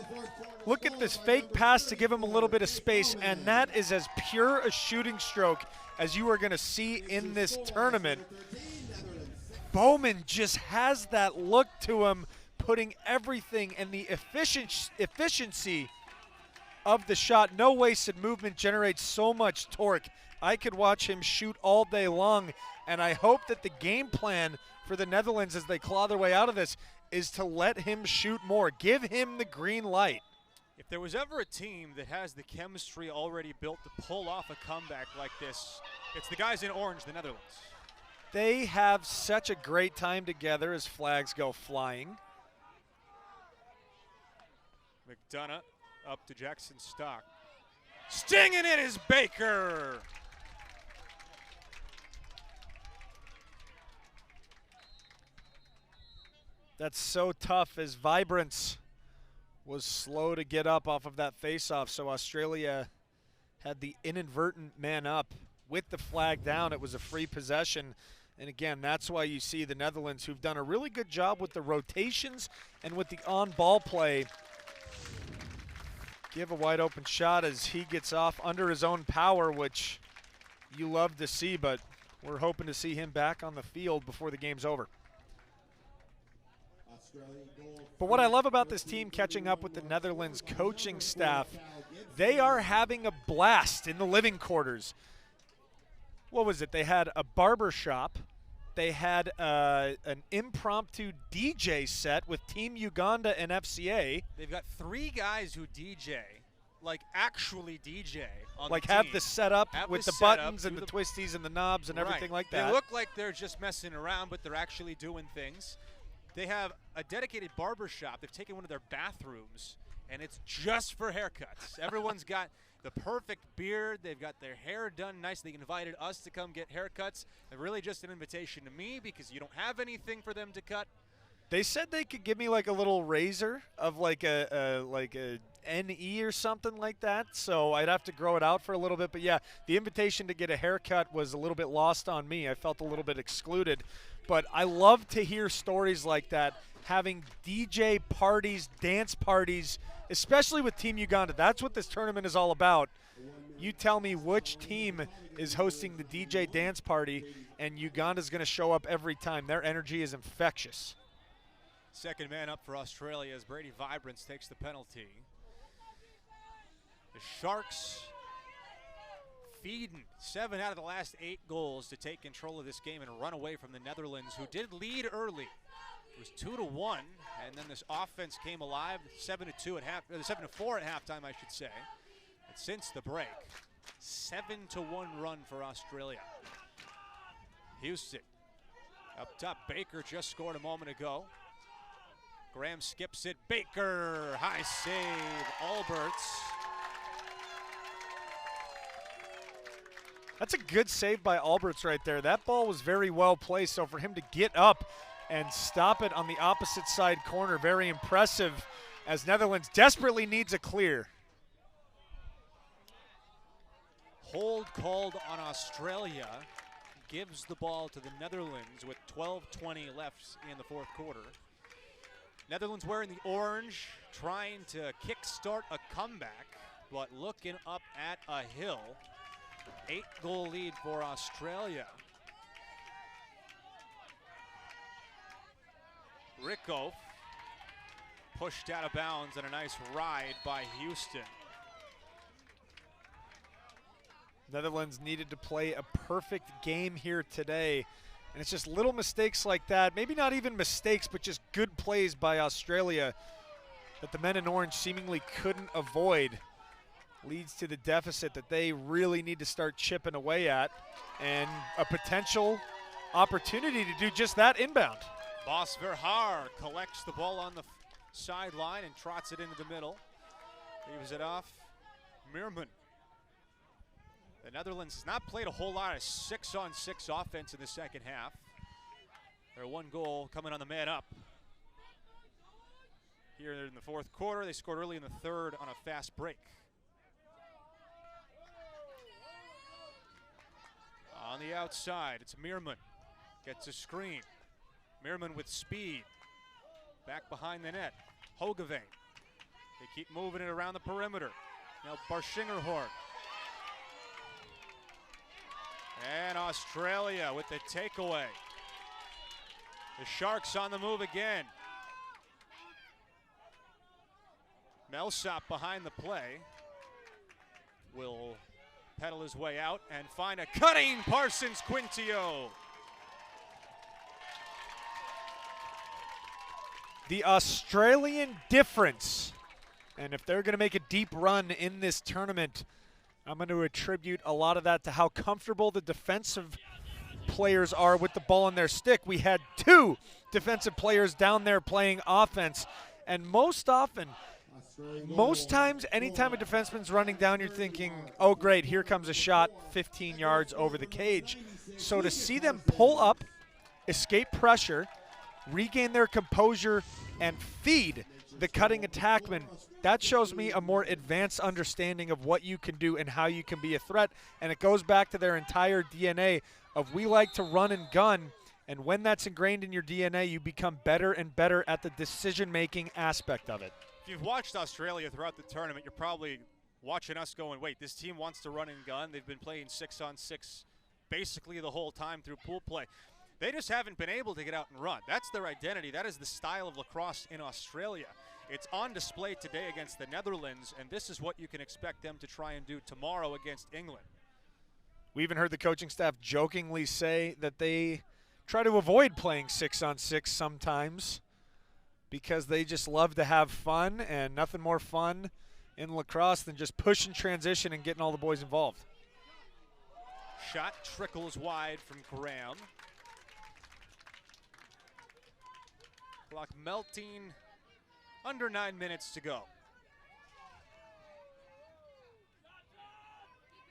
Look at this fake pass to give him a little bit of space, and that is as pure a shooting stroke as you are going to see in this tournament. Bowman just has that look to him, putting everything, and the efficiency of the shot. No wasted movement generates so much torque. I could watch him shoot all day long, and I hope that the game plan for the Netherlands as they claw their way out of this is to let him shoot more. Give him the green light. If there was ever a team that has the chemistry already built to pull off a comeback like this, it's the guys in orange, the Netherlands. They have such a great time together as flags go flying. McDonough up to Jackson Stock. Stinging it is Baker. That's so tough as Vibrance was slow to get up off of that faceoff. So Australia had the inadvertent man up with the flag down. It was a free possession. And again, that's why you see the Netherlands, who've done a really good job with the rotations and with the on-ball play, give a wide open shot as he gets off under his own power, which you love to see, but we're hoping to see him back on the field before the game's over. But what I love about this team catching up with the Netherlands coaching staff, they are having a blast in the living quarters. What was it? They had a barber shop. They had an impromptu DJ set with Team Uganda and FCA. They've got 3 guys who DJ, like actually DJ on like the have team. the setup Have with the the setup, buttons and do the twisties and the knobs and everything like that. They look like they're just messing around, but they're actually doing things. They have a dedicated barber shop. They've taken one of their bathrooms, and it's just for haircuts. Everyone's got the perfect beard. They've got their hair done nice. They invited us to come get haircuts. And really just an invitation to me because you don't have anything for them to cut. They said they could give me like a little razor of like a NE or something like that. So I'd have to grow it out for a little bit. But yeah, the invitation to get a haircut was a little bit lost on me. I felt a little bit excluded. But I love to hear stories like that, having DJ parties, dance parties, especially with Team Uganda. That's what this tournament is all about. You tell me which team is hosting the DJ dance party, and Uganda's going to show up every time. Their energy is infectious. Second man up for Australia as Brady Vibrance takes the penalty. The Sharks feeding 7 out of the last 8 goals to take control of this game and run away from the Netherlands, who did lead early. It was 2-1, and then this offense came alive, 7-4 at halftime, I should say. And since the break, 7-1 run for Australia. Houston up top. Baker just scored a moment ago. Graham skips it. Baker, high save. Alberts. That's a good save by Alberts right there. That ball was very well placed, so for him to get up and stop it on the opposite side corner, very impressive, as Netherlands desperately needs a clear. Hold called on Australia. Gives the ball to the Netherlands with 12:20 left in the fourth quarter. Netherlands wearing the orange, trying to kickstart a comeback, but looking up at a hill. 8-goal lead for Australia. Rickoff pushed out of bounds and a nice ride by Houston. Netherlands needed to play a perfect game here today. And it's just little mistakes like that, maybe not even mistakes, but just good plays by Australia that the men in orange seemingly couldn't avoid. Leads to the deficit that they really need to start chipping away at, and a potential opportunity to do just that inbound. Bas Verhaar collects the ball on the sideline and trots it into the middle. Leaves it off Meerman. The Netherlands has not played a whole lot of 6-on-6 offense in the second half. Their 1 goal coming on the man up. Here in the fourth quarter, they scored early in the third on a fast break. On the outside, it's Meerman. Gets a screen. Meerman with speed. Back behind the net. Hogeveen. They keep moving it around the perimeter. Now Barshingerhorn. And Australia with the takeaway. The Sharks on the move again. Millsap behind the play. Will pedal his way out and find a cutting Parsons Quintio. The Australian difference. And if they're going to make a deep run in this tournament, I'm going to attribute a lot of that to how comfortable the defensive players are with the ball in their stick. We had 2 defensive players down there playing offense, and most times, anytime a defenseman's running down, you're thinking, oh great, here comes a shot 15 yards over the cage. So to see them pull up, escape pressure, regain their composure and feed the cutting attackman, that shows me a more advanced understanding of what you can do and how you can be a threat. And it goes back to their entire DNA of we like to run and gun. And when that's ingrained in your DNA, you become better and better at the decision-making aspect of it. If you've watched Australia throughout the tournament, you're probably watching us going, wait, this team wants to run and gun. They've been playing 6-on-6 basically the whole time through pool play. They just haven't been able to get out and run. That's their identity. That is the style of lacrosse in Australia. It's on display today against the Netherlands, and this is what you can expect them to try and do tomorrow against England. We even heard the coaching staff jokingly say that they try to avoid playing 6-on-6 sometimes because they just love to have fun, and nothing more fun in lacrosse than just pushing transition and getting all the boys involved. Shot trickles wide from Graham. Clock melting, under 9 minutes to go.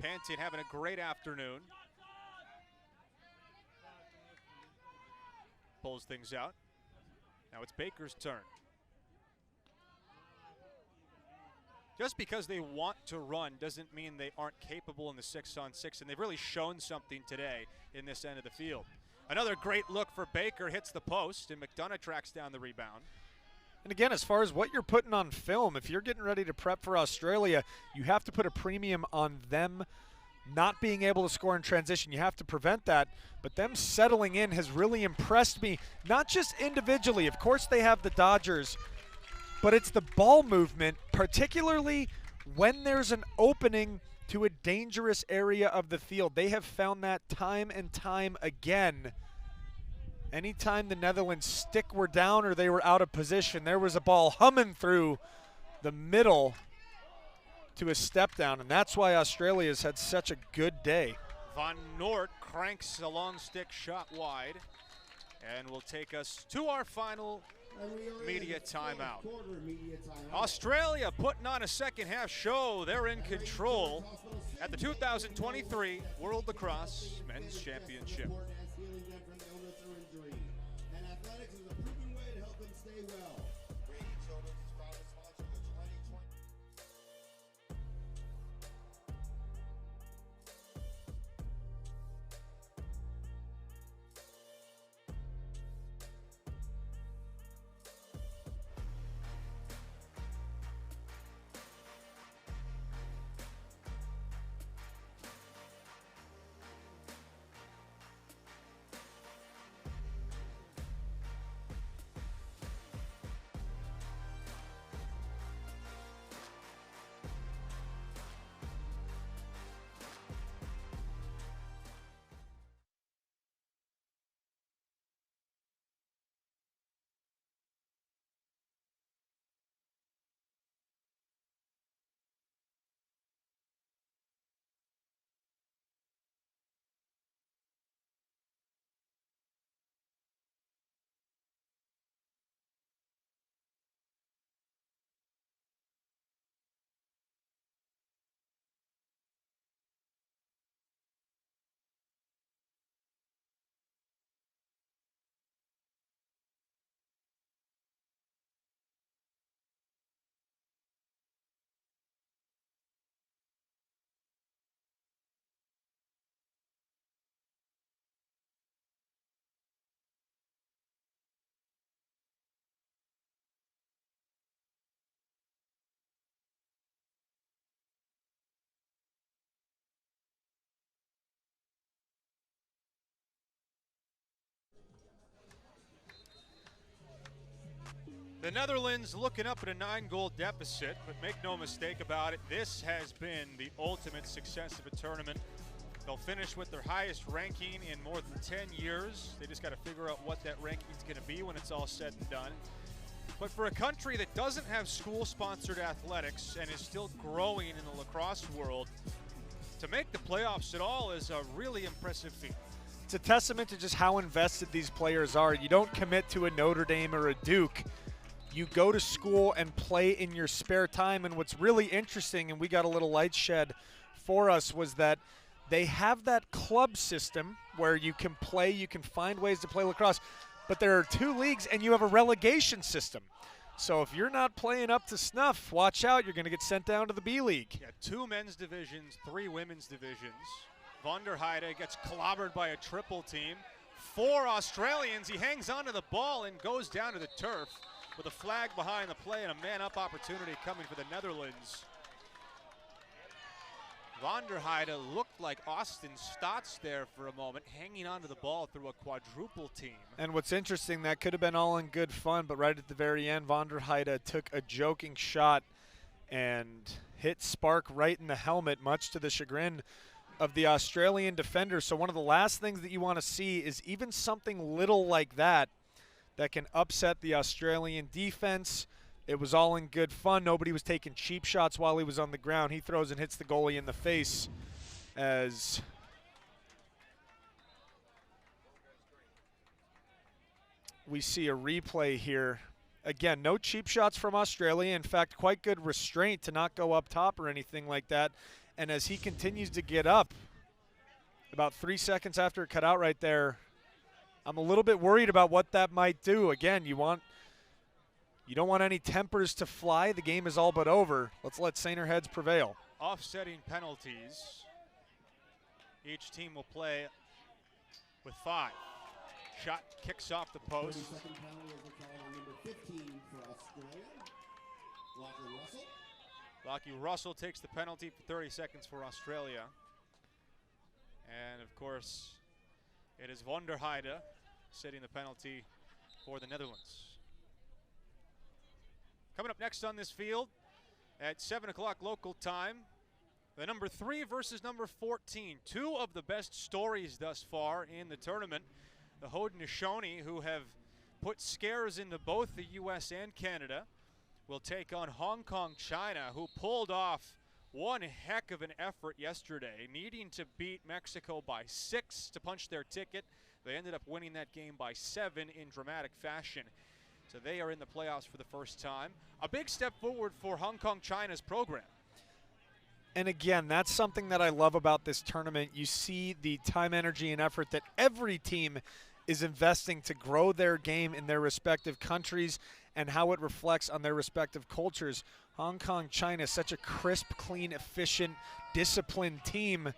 Pantin having a great afternoon. Pulls things out. Now it's Baker's turn. Just because they want to run doesn't mean they aren't capable in the 6-on-6, and they've really shown something today in this end of the field. Another great look for Baker, hits the post, and McDonough tracks down the rebound. And again, as far as what you're putting on film, if you're getting ready to prep for Australia, you have to put a premium on them not being able to score in transition. You have to prevent that, but them settling in has really impressed me, not just individually. Of course they have the Dodgers, but it's the ball movement, particularly when there's an opening to a dangerous area of the field. They have found that time and time again. Anytime the Netherlands stick were down or they were out of position, there was a ball humming through the middle to a step down, and that's why Australia's had such a good day. Van Noort cranks a long stick shot wide and will take us to our final media timeout. Australia putting on a second half show. They're in control at the 2023 World Lacrosse Men's Championship. The Netherlands looking up at a 9-goal deficit, but make no mistake about it, this has been the ultimate success of a tournament. They'll finish with their highest ranking in more than 10 years. They just got to figure out what that ranking is going to be when it's all said and done. But for a country that doesn't have school-sponsored athletics and is still growing in the lacrosse world, to make the playoffs at all is a really impressive feat. It's a testament to just how invested these players are. You don't commit to a Notre Dame or a Duke. You go to school and play in your spare time. And what's really interesting, and we got a little light shed for us, was that they have that club system where you can play, you can find ways to play lacrosse, but there are 2 leagues and you have a relegation system. So if you're not playing up to snuff, watch out. You're going to get sent down to the B League. Yeah, 2 men's divisions, 3 women's divisions. Van der Heide gets clobbered by a triple team. 4 Australians. He hangs onto the ball and goes down to the turf with a flag behind the play and a man-up opportunity coming for the Netherlands. Van der Heide looked like Austin Stotts there for a moment, hanging onto the ball through a quadruple team. And what's interesting, that could have been all in good fun, but right at the very end, Van der Heide took a joking shot and hit Spark right in the helmet, much to the chagrin of the Australian defender. So one of the last things that you want to see is even something little like that can upset the Australian defense. It was all in good fun. Nobody was taking cheap shots while he was on the ground. He throws and hits the goalie in the face as we see a replay here. Again, no cheap shots from Australia. In fact, quite good restraint to not go up top or anything like that. And as he continues to get up, about 3 seconds after it cut out right there, I'm a little bit worried about what that might do. Again, you don't want any tempers to fly. The game is all but over. Let's let Saner Heads prevail. Offsetting penalties. Each team will play with 5. Shot kicks off the post. 30-second penalty is called on number 15 for Australia. Lachlan Russell. Lachlan Russell takes the penalty for 30 seconds for Australia. And of course, it is Van der Heide setting the penalty for the Netherlands. Coming up next on this field at 7 o'clock local time, the number 3 versus number 14. 2 of the best stories thus far in the tournament. The Haudenosaunee, who have put scares into both the U.S. and Canada, will take on Hong Kong China, who pulled off one heck of an effort yesterday, needing to beat Mexico by 6 to punch their ticket. They ended up winning that game by 7 in dramatic fashion. So they are in the playoffs for the first time. A big step forward for Hong Kong China's program. And again, that's something that I love about this tournament. You see the time, energy, and effort that every team is investing to grow their game in their respective countries and how it reflects on their respective cultures. Hong Kong China is such a crisp, clean, efficient, disciplined team.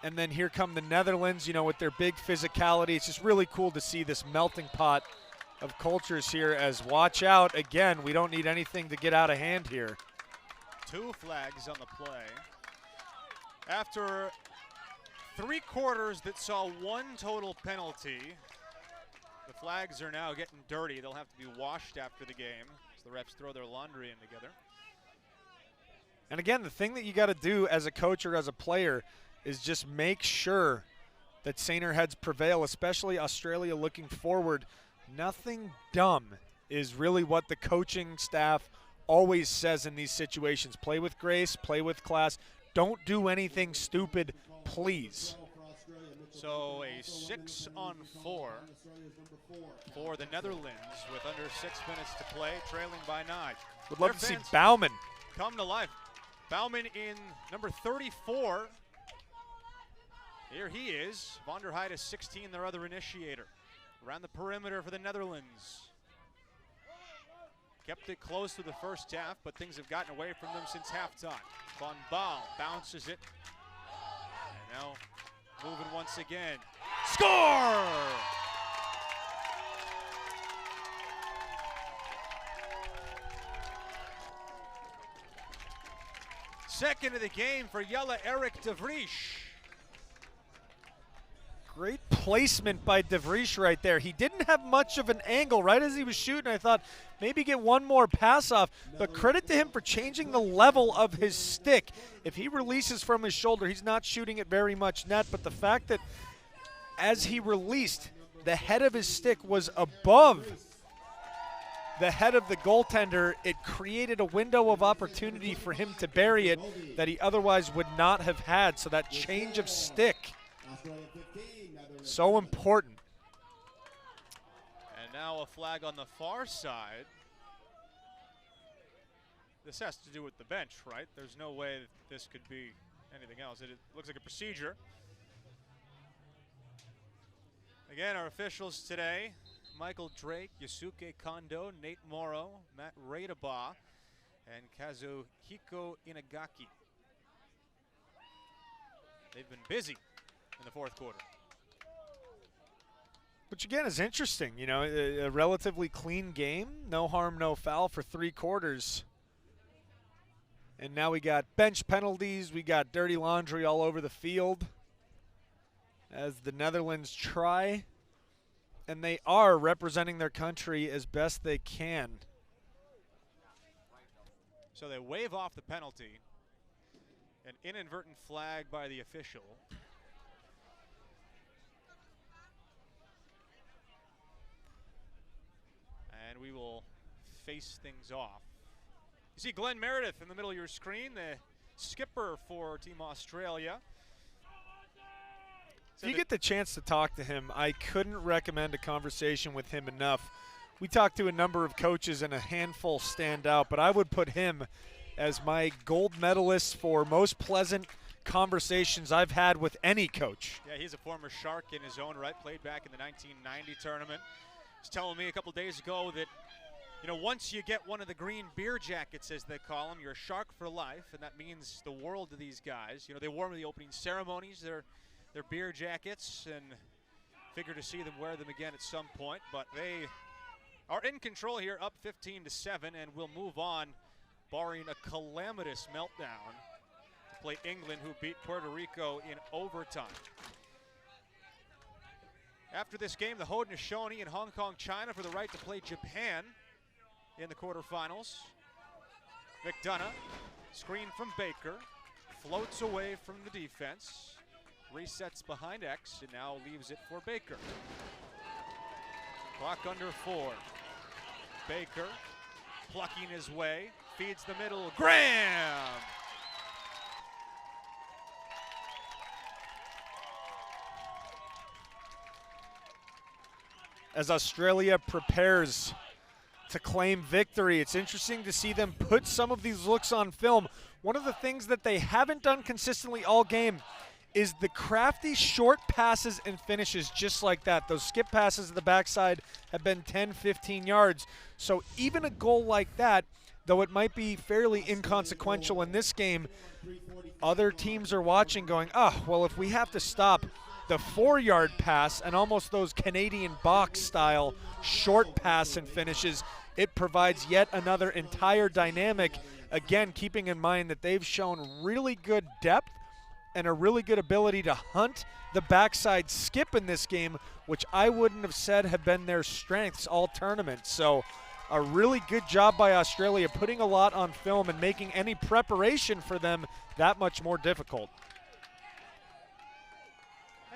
And then here come the Netherlands, with their big physicality. It's just really cool to see this melting pot of cultures here, as watch out, again, we don't need anything to get out of hand here. 2 flags on the play. After 3 quarters that saw 1 total penalty, the flags are now getting dirty. They'll have to be washed after the game as the refs throw their laundry in together. And again, the thing that you got to do as a coach or as a player is just make sure that Saner Heads prevail, especially Australia looking forward. Nothing dumb is really what the coaching staff always says in these situations. Play with grace, play with class. Don't do anything stupid, please. So a 6-on-4 for the Netherlands with under 6 minutes to play, trailing by 9. Would love to see Bauman come to life. Bauman in number 34. Here he is. Van der Heide 16, their other initiator. Around the perimeter for the Netherlands. Kept it close through the first half, but things have gotten away from them since halftime. Van Baal bounces it. And now moving once again. Score! Second of the game for Jelle Erik de Vries. Great placement by De Vries right there. He didn't have much of an angle right as he was shooting. I thought maybe get one more pass off, but credit to him for changing the level of his stick. If he releases from his shoulder, he's not shooting it very much net, but the fact that as he released, the head of his stick was above the head of the goaltender, it created a window of opportunity for him to bury it that he otherwise would not have had. So that change of stick, so important. And now a flag on the far side. This has to do with the bench, right? There's no way that this could be anything else. It looks like a procedure. Again, our officials today Michael Drake, Yusuke Kondo, Nate Morrow, Matt Radaba, and Kazuhiko Inagaki. They've been busy in the fourth quarter. Which again is interesting, you know, a relatively clean game, no harm, no foul for 3 quarters. And now we got bench penalties, we got dirty laundry all over the field as the Netherlands try, and they are representing their country as best they can. So they wave off the penalty, an inadvertent flag by the official. And we will face things off. You see Glenn Meredith in the middle of your screen, the skipper for Team Australia. If you get the chance to talk to him, I couldn't recommend a conversation with him enough. We talked to a number of coaches and a handful stand out, but I would put him as my gold medalist for most pleasant conversations I've had with any coach. Yeah, he's a former Shark in his own right, played back in the 1990 tournament. He was telling me a couple days ago that, you know, once you get one of the green beer jackets, as they call them, you're a Shark for life, and that means the world to these guys. You know, they wore them in the opening ceremonies, their beer jackets, and figure to see them wear them again at some point. But they are in control here, up 15-7, and will move on, barring a calamitous meltdown, to play England, who beat Puerto Rico in overtime. After this game, the Haudenosaunee and Hong Kong China for the right to play Japan in the quarterfinals. McDonough, screen from Baker, floats away from the defense, resets behind X, and now leaves it for Baker. Clock under 4. Baker plucking his way, feeds the middle, Graham! As Australia prepares to claim victory, it's interesting to see them put some of these looks on film. One of the things that they haven't done consistently all game is the crafty short passes and finishes just like that. Those skip passes at the backside have been 10, 15 yards. So even a goal like that, though it might be fairly inconsequential in this game, other teams are watching going, oh, well, if we have to stop the 4-yard pass and almost those Canadian box style short pass and finishes, it provides yet another entire dynamic. Again, keeping in mind that they've shown really good depth and a really good ability to hunt the backside skip in this game, which I wouldn't have said have been their strengths all tournament. So a really good job by Australia putting a lot on film and making any preparation for them that much more difficult.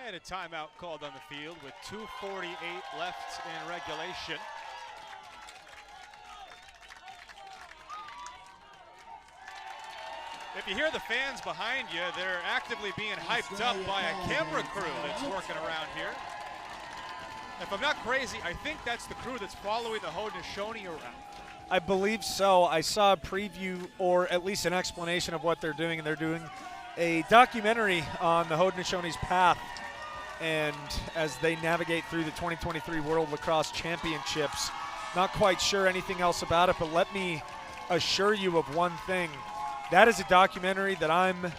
And a timeout called on the field with 2:48 left in regulation. If you hear the fans behind you, they're actively being hyped up by a camera crew that's working around here. If I'm not crazy, I think that's the crew that's following the Haudenosaunee around. I believe so. I saw a preview or at least an explanation of what they're doing, and they're doing a documentary on the Haudenosaunee's path and as they navigate through the 2023 World Lacrosse Championships. Not quite sure anything else about it, but let me assure you of one thing. That is a documentary that I'm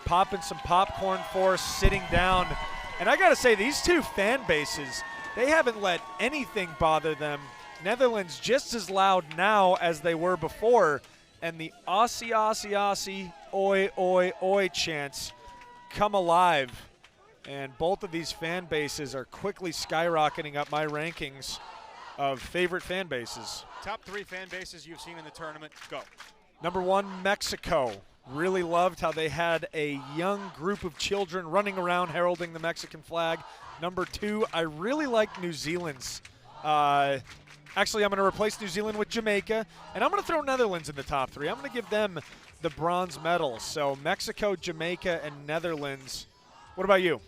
popping some popcorn for, sitting down. And I got to say, these two fan bases, they haven't let anything bother them. Netherlands just as loud now as they were before. And the Aussie, Aussie, Aussie, oi, oi, oi chants come alive. And both of these fan bases are quickly skyrocketing up my rankings of favorite fan bases. Top 3 fan bases you've seen in the tournament, go. Number 1, Mexico. Really loved how they had a young group of children running around heralding the Mexican flag. Number 2, I really like New Zealand's. Actually, I'm going to replace New Zealand with Jamaica, and I'm going to throw Netherlands in the top 3. I'm going to give them the bronze medal. So Mexico, Jamaica, and Netherlands. What about you?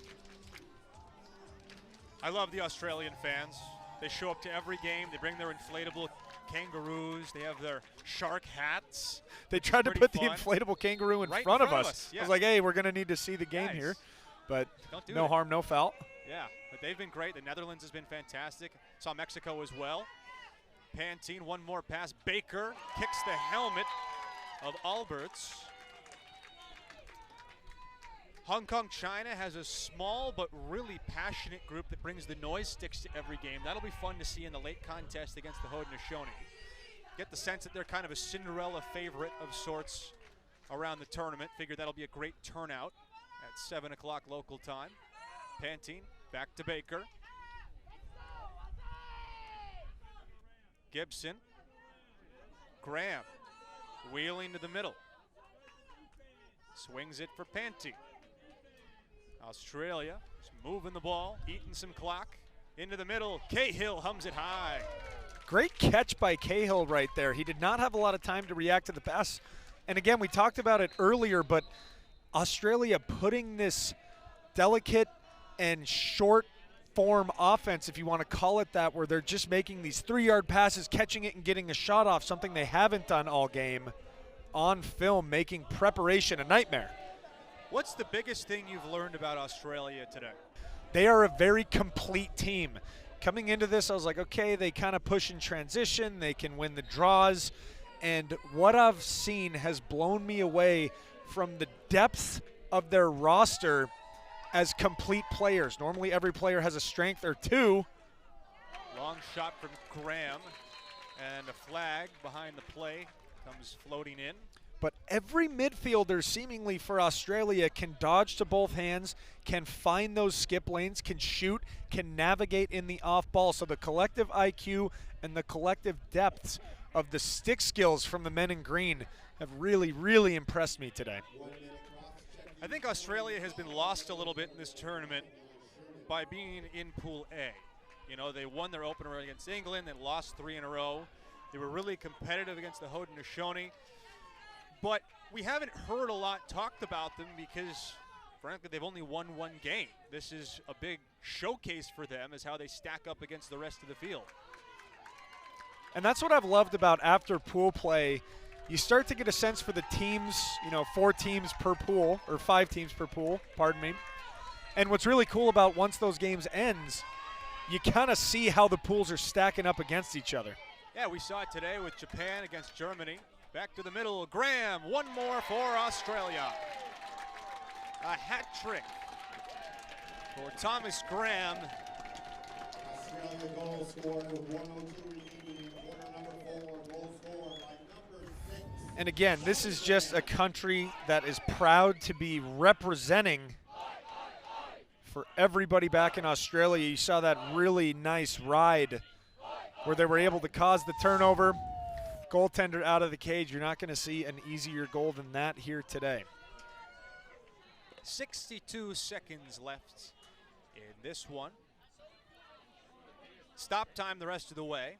I love the Australian fans. They show up to every game. They bring their inflatable kangaroos. They have their shark hats. They tried to put the inflatable kangaroo in right front of us. Yeah. I was like, hey, we're going to need to see the game here. But no harm, no foul. Yeah, but they've been great. The Netherlands has been fantastic. Saw Mexico as well. Pantene, one more pass. Baker kicks the helmet of Alberts. Hong Kong, China has a small but really passionate group that brings the noise sticks to every game. That'll be fun to see in the late contest against the Haudenosaunee. Get the sense that they're kind of a Cinderella favorite of sorts around the tournament. Figure that'll be a great turnout at 7 o'clock local time. Pantene, back to Baker. Gibson. Graham, wheeling to the middle. Swings it for Pantene. Australia just moving the ball, eating some clock. Into the middle, Cahill hums it high. Great catch by Cahill right there. He did not have a lot of time to react to the pass. And again, we talked about it earlier, but Australia putting this delicate and short form offense, if you want to call it that, where they're just making these 3-yard passes, catching it and getting a shot off, something they haven't done all game, on film, making preparation a nightmare. What's the biggest thing you've learned about Australia today? They are a very complete team. Coming into this, I was like, okay, they kind of push in transition, they can win the draws, and what I've seen has blown me away from the depth of their roster as complete players. Normally every player has a strength or two. Long shot from Graham, and a flag behind the play comes floating in. But every midfielder seemingly for Australia can dodge to both hands, can find those skip lanes, can shoot, can navigate in the off ball. So the collective IQ and the collective depths of the stick skills from the men in green have really, really impressed me today. I think Australia has been lost a little bit in this tournament by being in Pool A. You know, they won their opener against England, then lost 3 in a row. They were really competitive against the Haudenosaunee. But we haven't heard a lot talked about them because, frankly, they've only won 1 game. This is a big showcase for them as how they stack up against the rest of the field. And that's what I've loved about after pool play. You start to get a sense for the teams, 4 teams per pool, or 5 teams per pool, pardon me. And what's really cool about once those games ends, you kind of see how the pools are stacking up against each other. Yeah, we saw it today with Japan against Germany. Back to the middle, Graham, one more for Australia. A hat trick for Thomas Graham. Australia goal scorer with 1:02 remaining in quarter number 4. Goal scorer by number 6. And again, this is just a country that is proud to be representing for everybody back in Australia. You saw that really nice ride where they were able to cause the turnover. Goaltender out of the cage. You're not going to see an easier goal than that here today. 62 seconds left in this one. Stop time the rest of the way.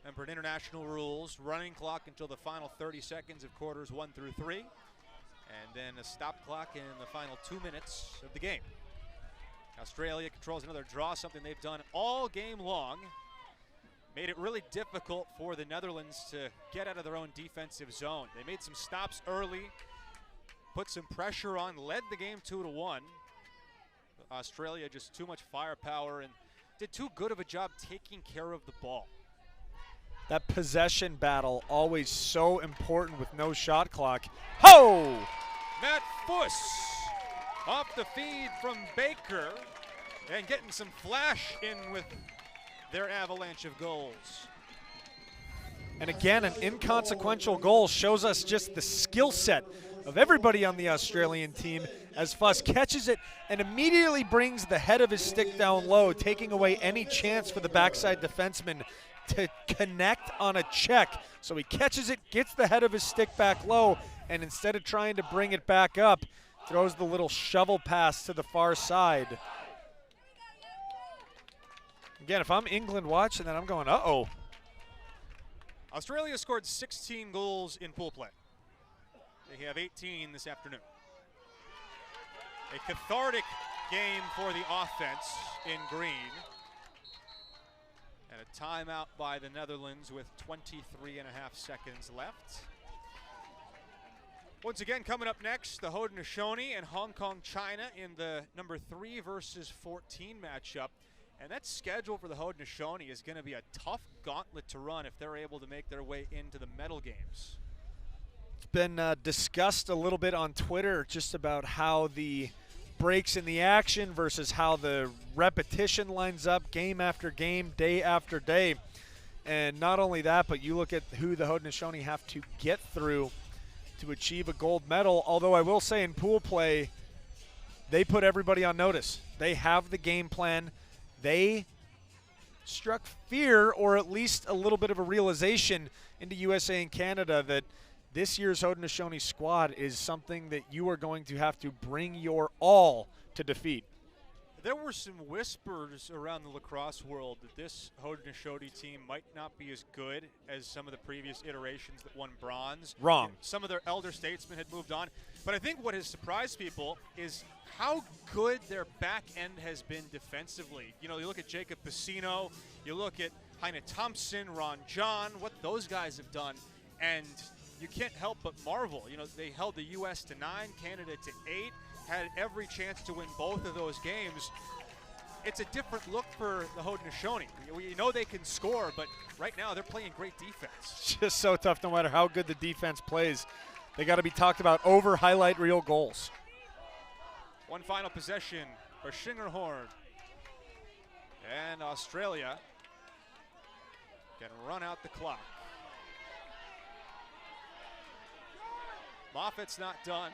Remember, in international rules, running clock until the final 30 seconds of quarters 1 through 3. And then a stop clock in the final 2 minutes of the game. Australia controls another draw, something they've done all game long. Made it really difficult for the Netherlands to get out of their own defensive zone. They made some stops early, put some pressure on, led the game 2-1. Australia just too much firepower and did too good of a job taking care of the ball. That possession battle, always so important with no shot clock. Ho! Matt Fuss off the feed from Baker and getting some flash in with their avalanche of goals. And again, an inconsequential goal shows us just the skill set of everybody on the Australian team as Fuss catches it and immediately brings the head of his stick down low, taking away any chance for the backside defenseman to connect on a check. So he catches it, gets the head of his stick back low, and instead of trying to bring it back up, throws the little shovel pass to the far side. Again, if I'm England watching that, I'm going, uh-oh. Australia scored 16 goals in pool play. They have 18 this afternoon. A cathartic game for the offense in green. And a timeout by the Netherlands with 23.5 seconds left. Once again, coming up next, the Haudenosaunee and Hong Kong China in the number 3 versus 14 matchup. And that schedule for the Haudenosaunee is going to be a tough gauntlet to run if they're able to make their way into the medal games. It's been discussed a little bit on Twitter just about how the breaks in the action versus how the repetition lines up game after game, day after day. And not only that, but you look at who the Haudenosaunee have to get through to achieve a gold medal. Although I will say in pool play, they put everybody on notice. They have the game plan. They struck fear, or at least a little bit of a realization into USA and Canada that this year's Haudenosaunee squad is something that you are going to have to bring your all to defeat. There were some whispers around the lacrosse world that this Haudenosaunee team might not be as good as some of the previous iterations that won bronze. Wrong. Some of their elder statesmen had moved on. But I think what has surprised people is how good their back end has been defensively. You know, you look at Jacob Piscino, you look at Heine Thompson, Ron John, what those guys have done, and you can't help but marvel. You know, they held the U.S. to 9, Canada to 8, had every chance to win both of those games. It's a different look for the Haudenosaunee. We know they can score, but right now they're playing great defense. It's just so tough no matter how good the defense plays. They got to be talked about over highlight reel goals. One final possession for Shingerhorn. And Australia can run out the clock. Moffat's not done,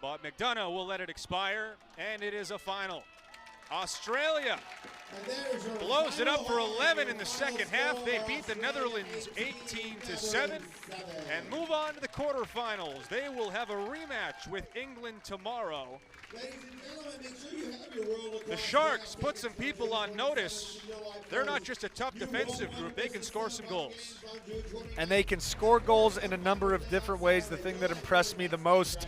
but McDonough will let it expire, and it is a final. Australia blows it up for 11 in the second half. They beat the Netherlands 18-7 and move on to the quarterfinals. They will have a rematch with England tomorrow. The Sharks put some people on notice. They're not just a tough defensive group. They can score some goals. And they can score goals in a number of different ways. The thing that impressed me the most,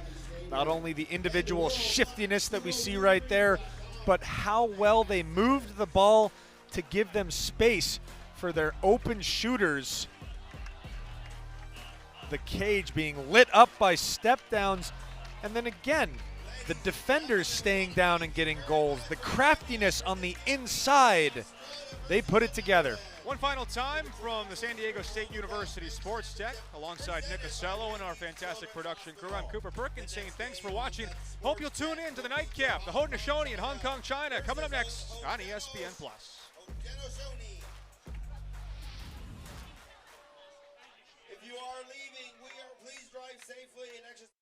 not only the individual shiftiness that we see right there, but how well they moved the ball to give them space for their open shooters. The cage being lit up by step downs, and then again, the defenders staying down and getting goals. The craftiness on the inside, they put it together. One final time from the San Diego State University Sports Tech, alongside Nick Ocello and our fantastic production crew. I'm Cooper Perkins saying thanks for watching. Hope you'll tune in to the Nightcap, the Haudenosaunee and Hong Kong China, coming up next on ESPN+. If you are leaving, please drive safely and exercise.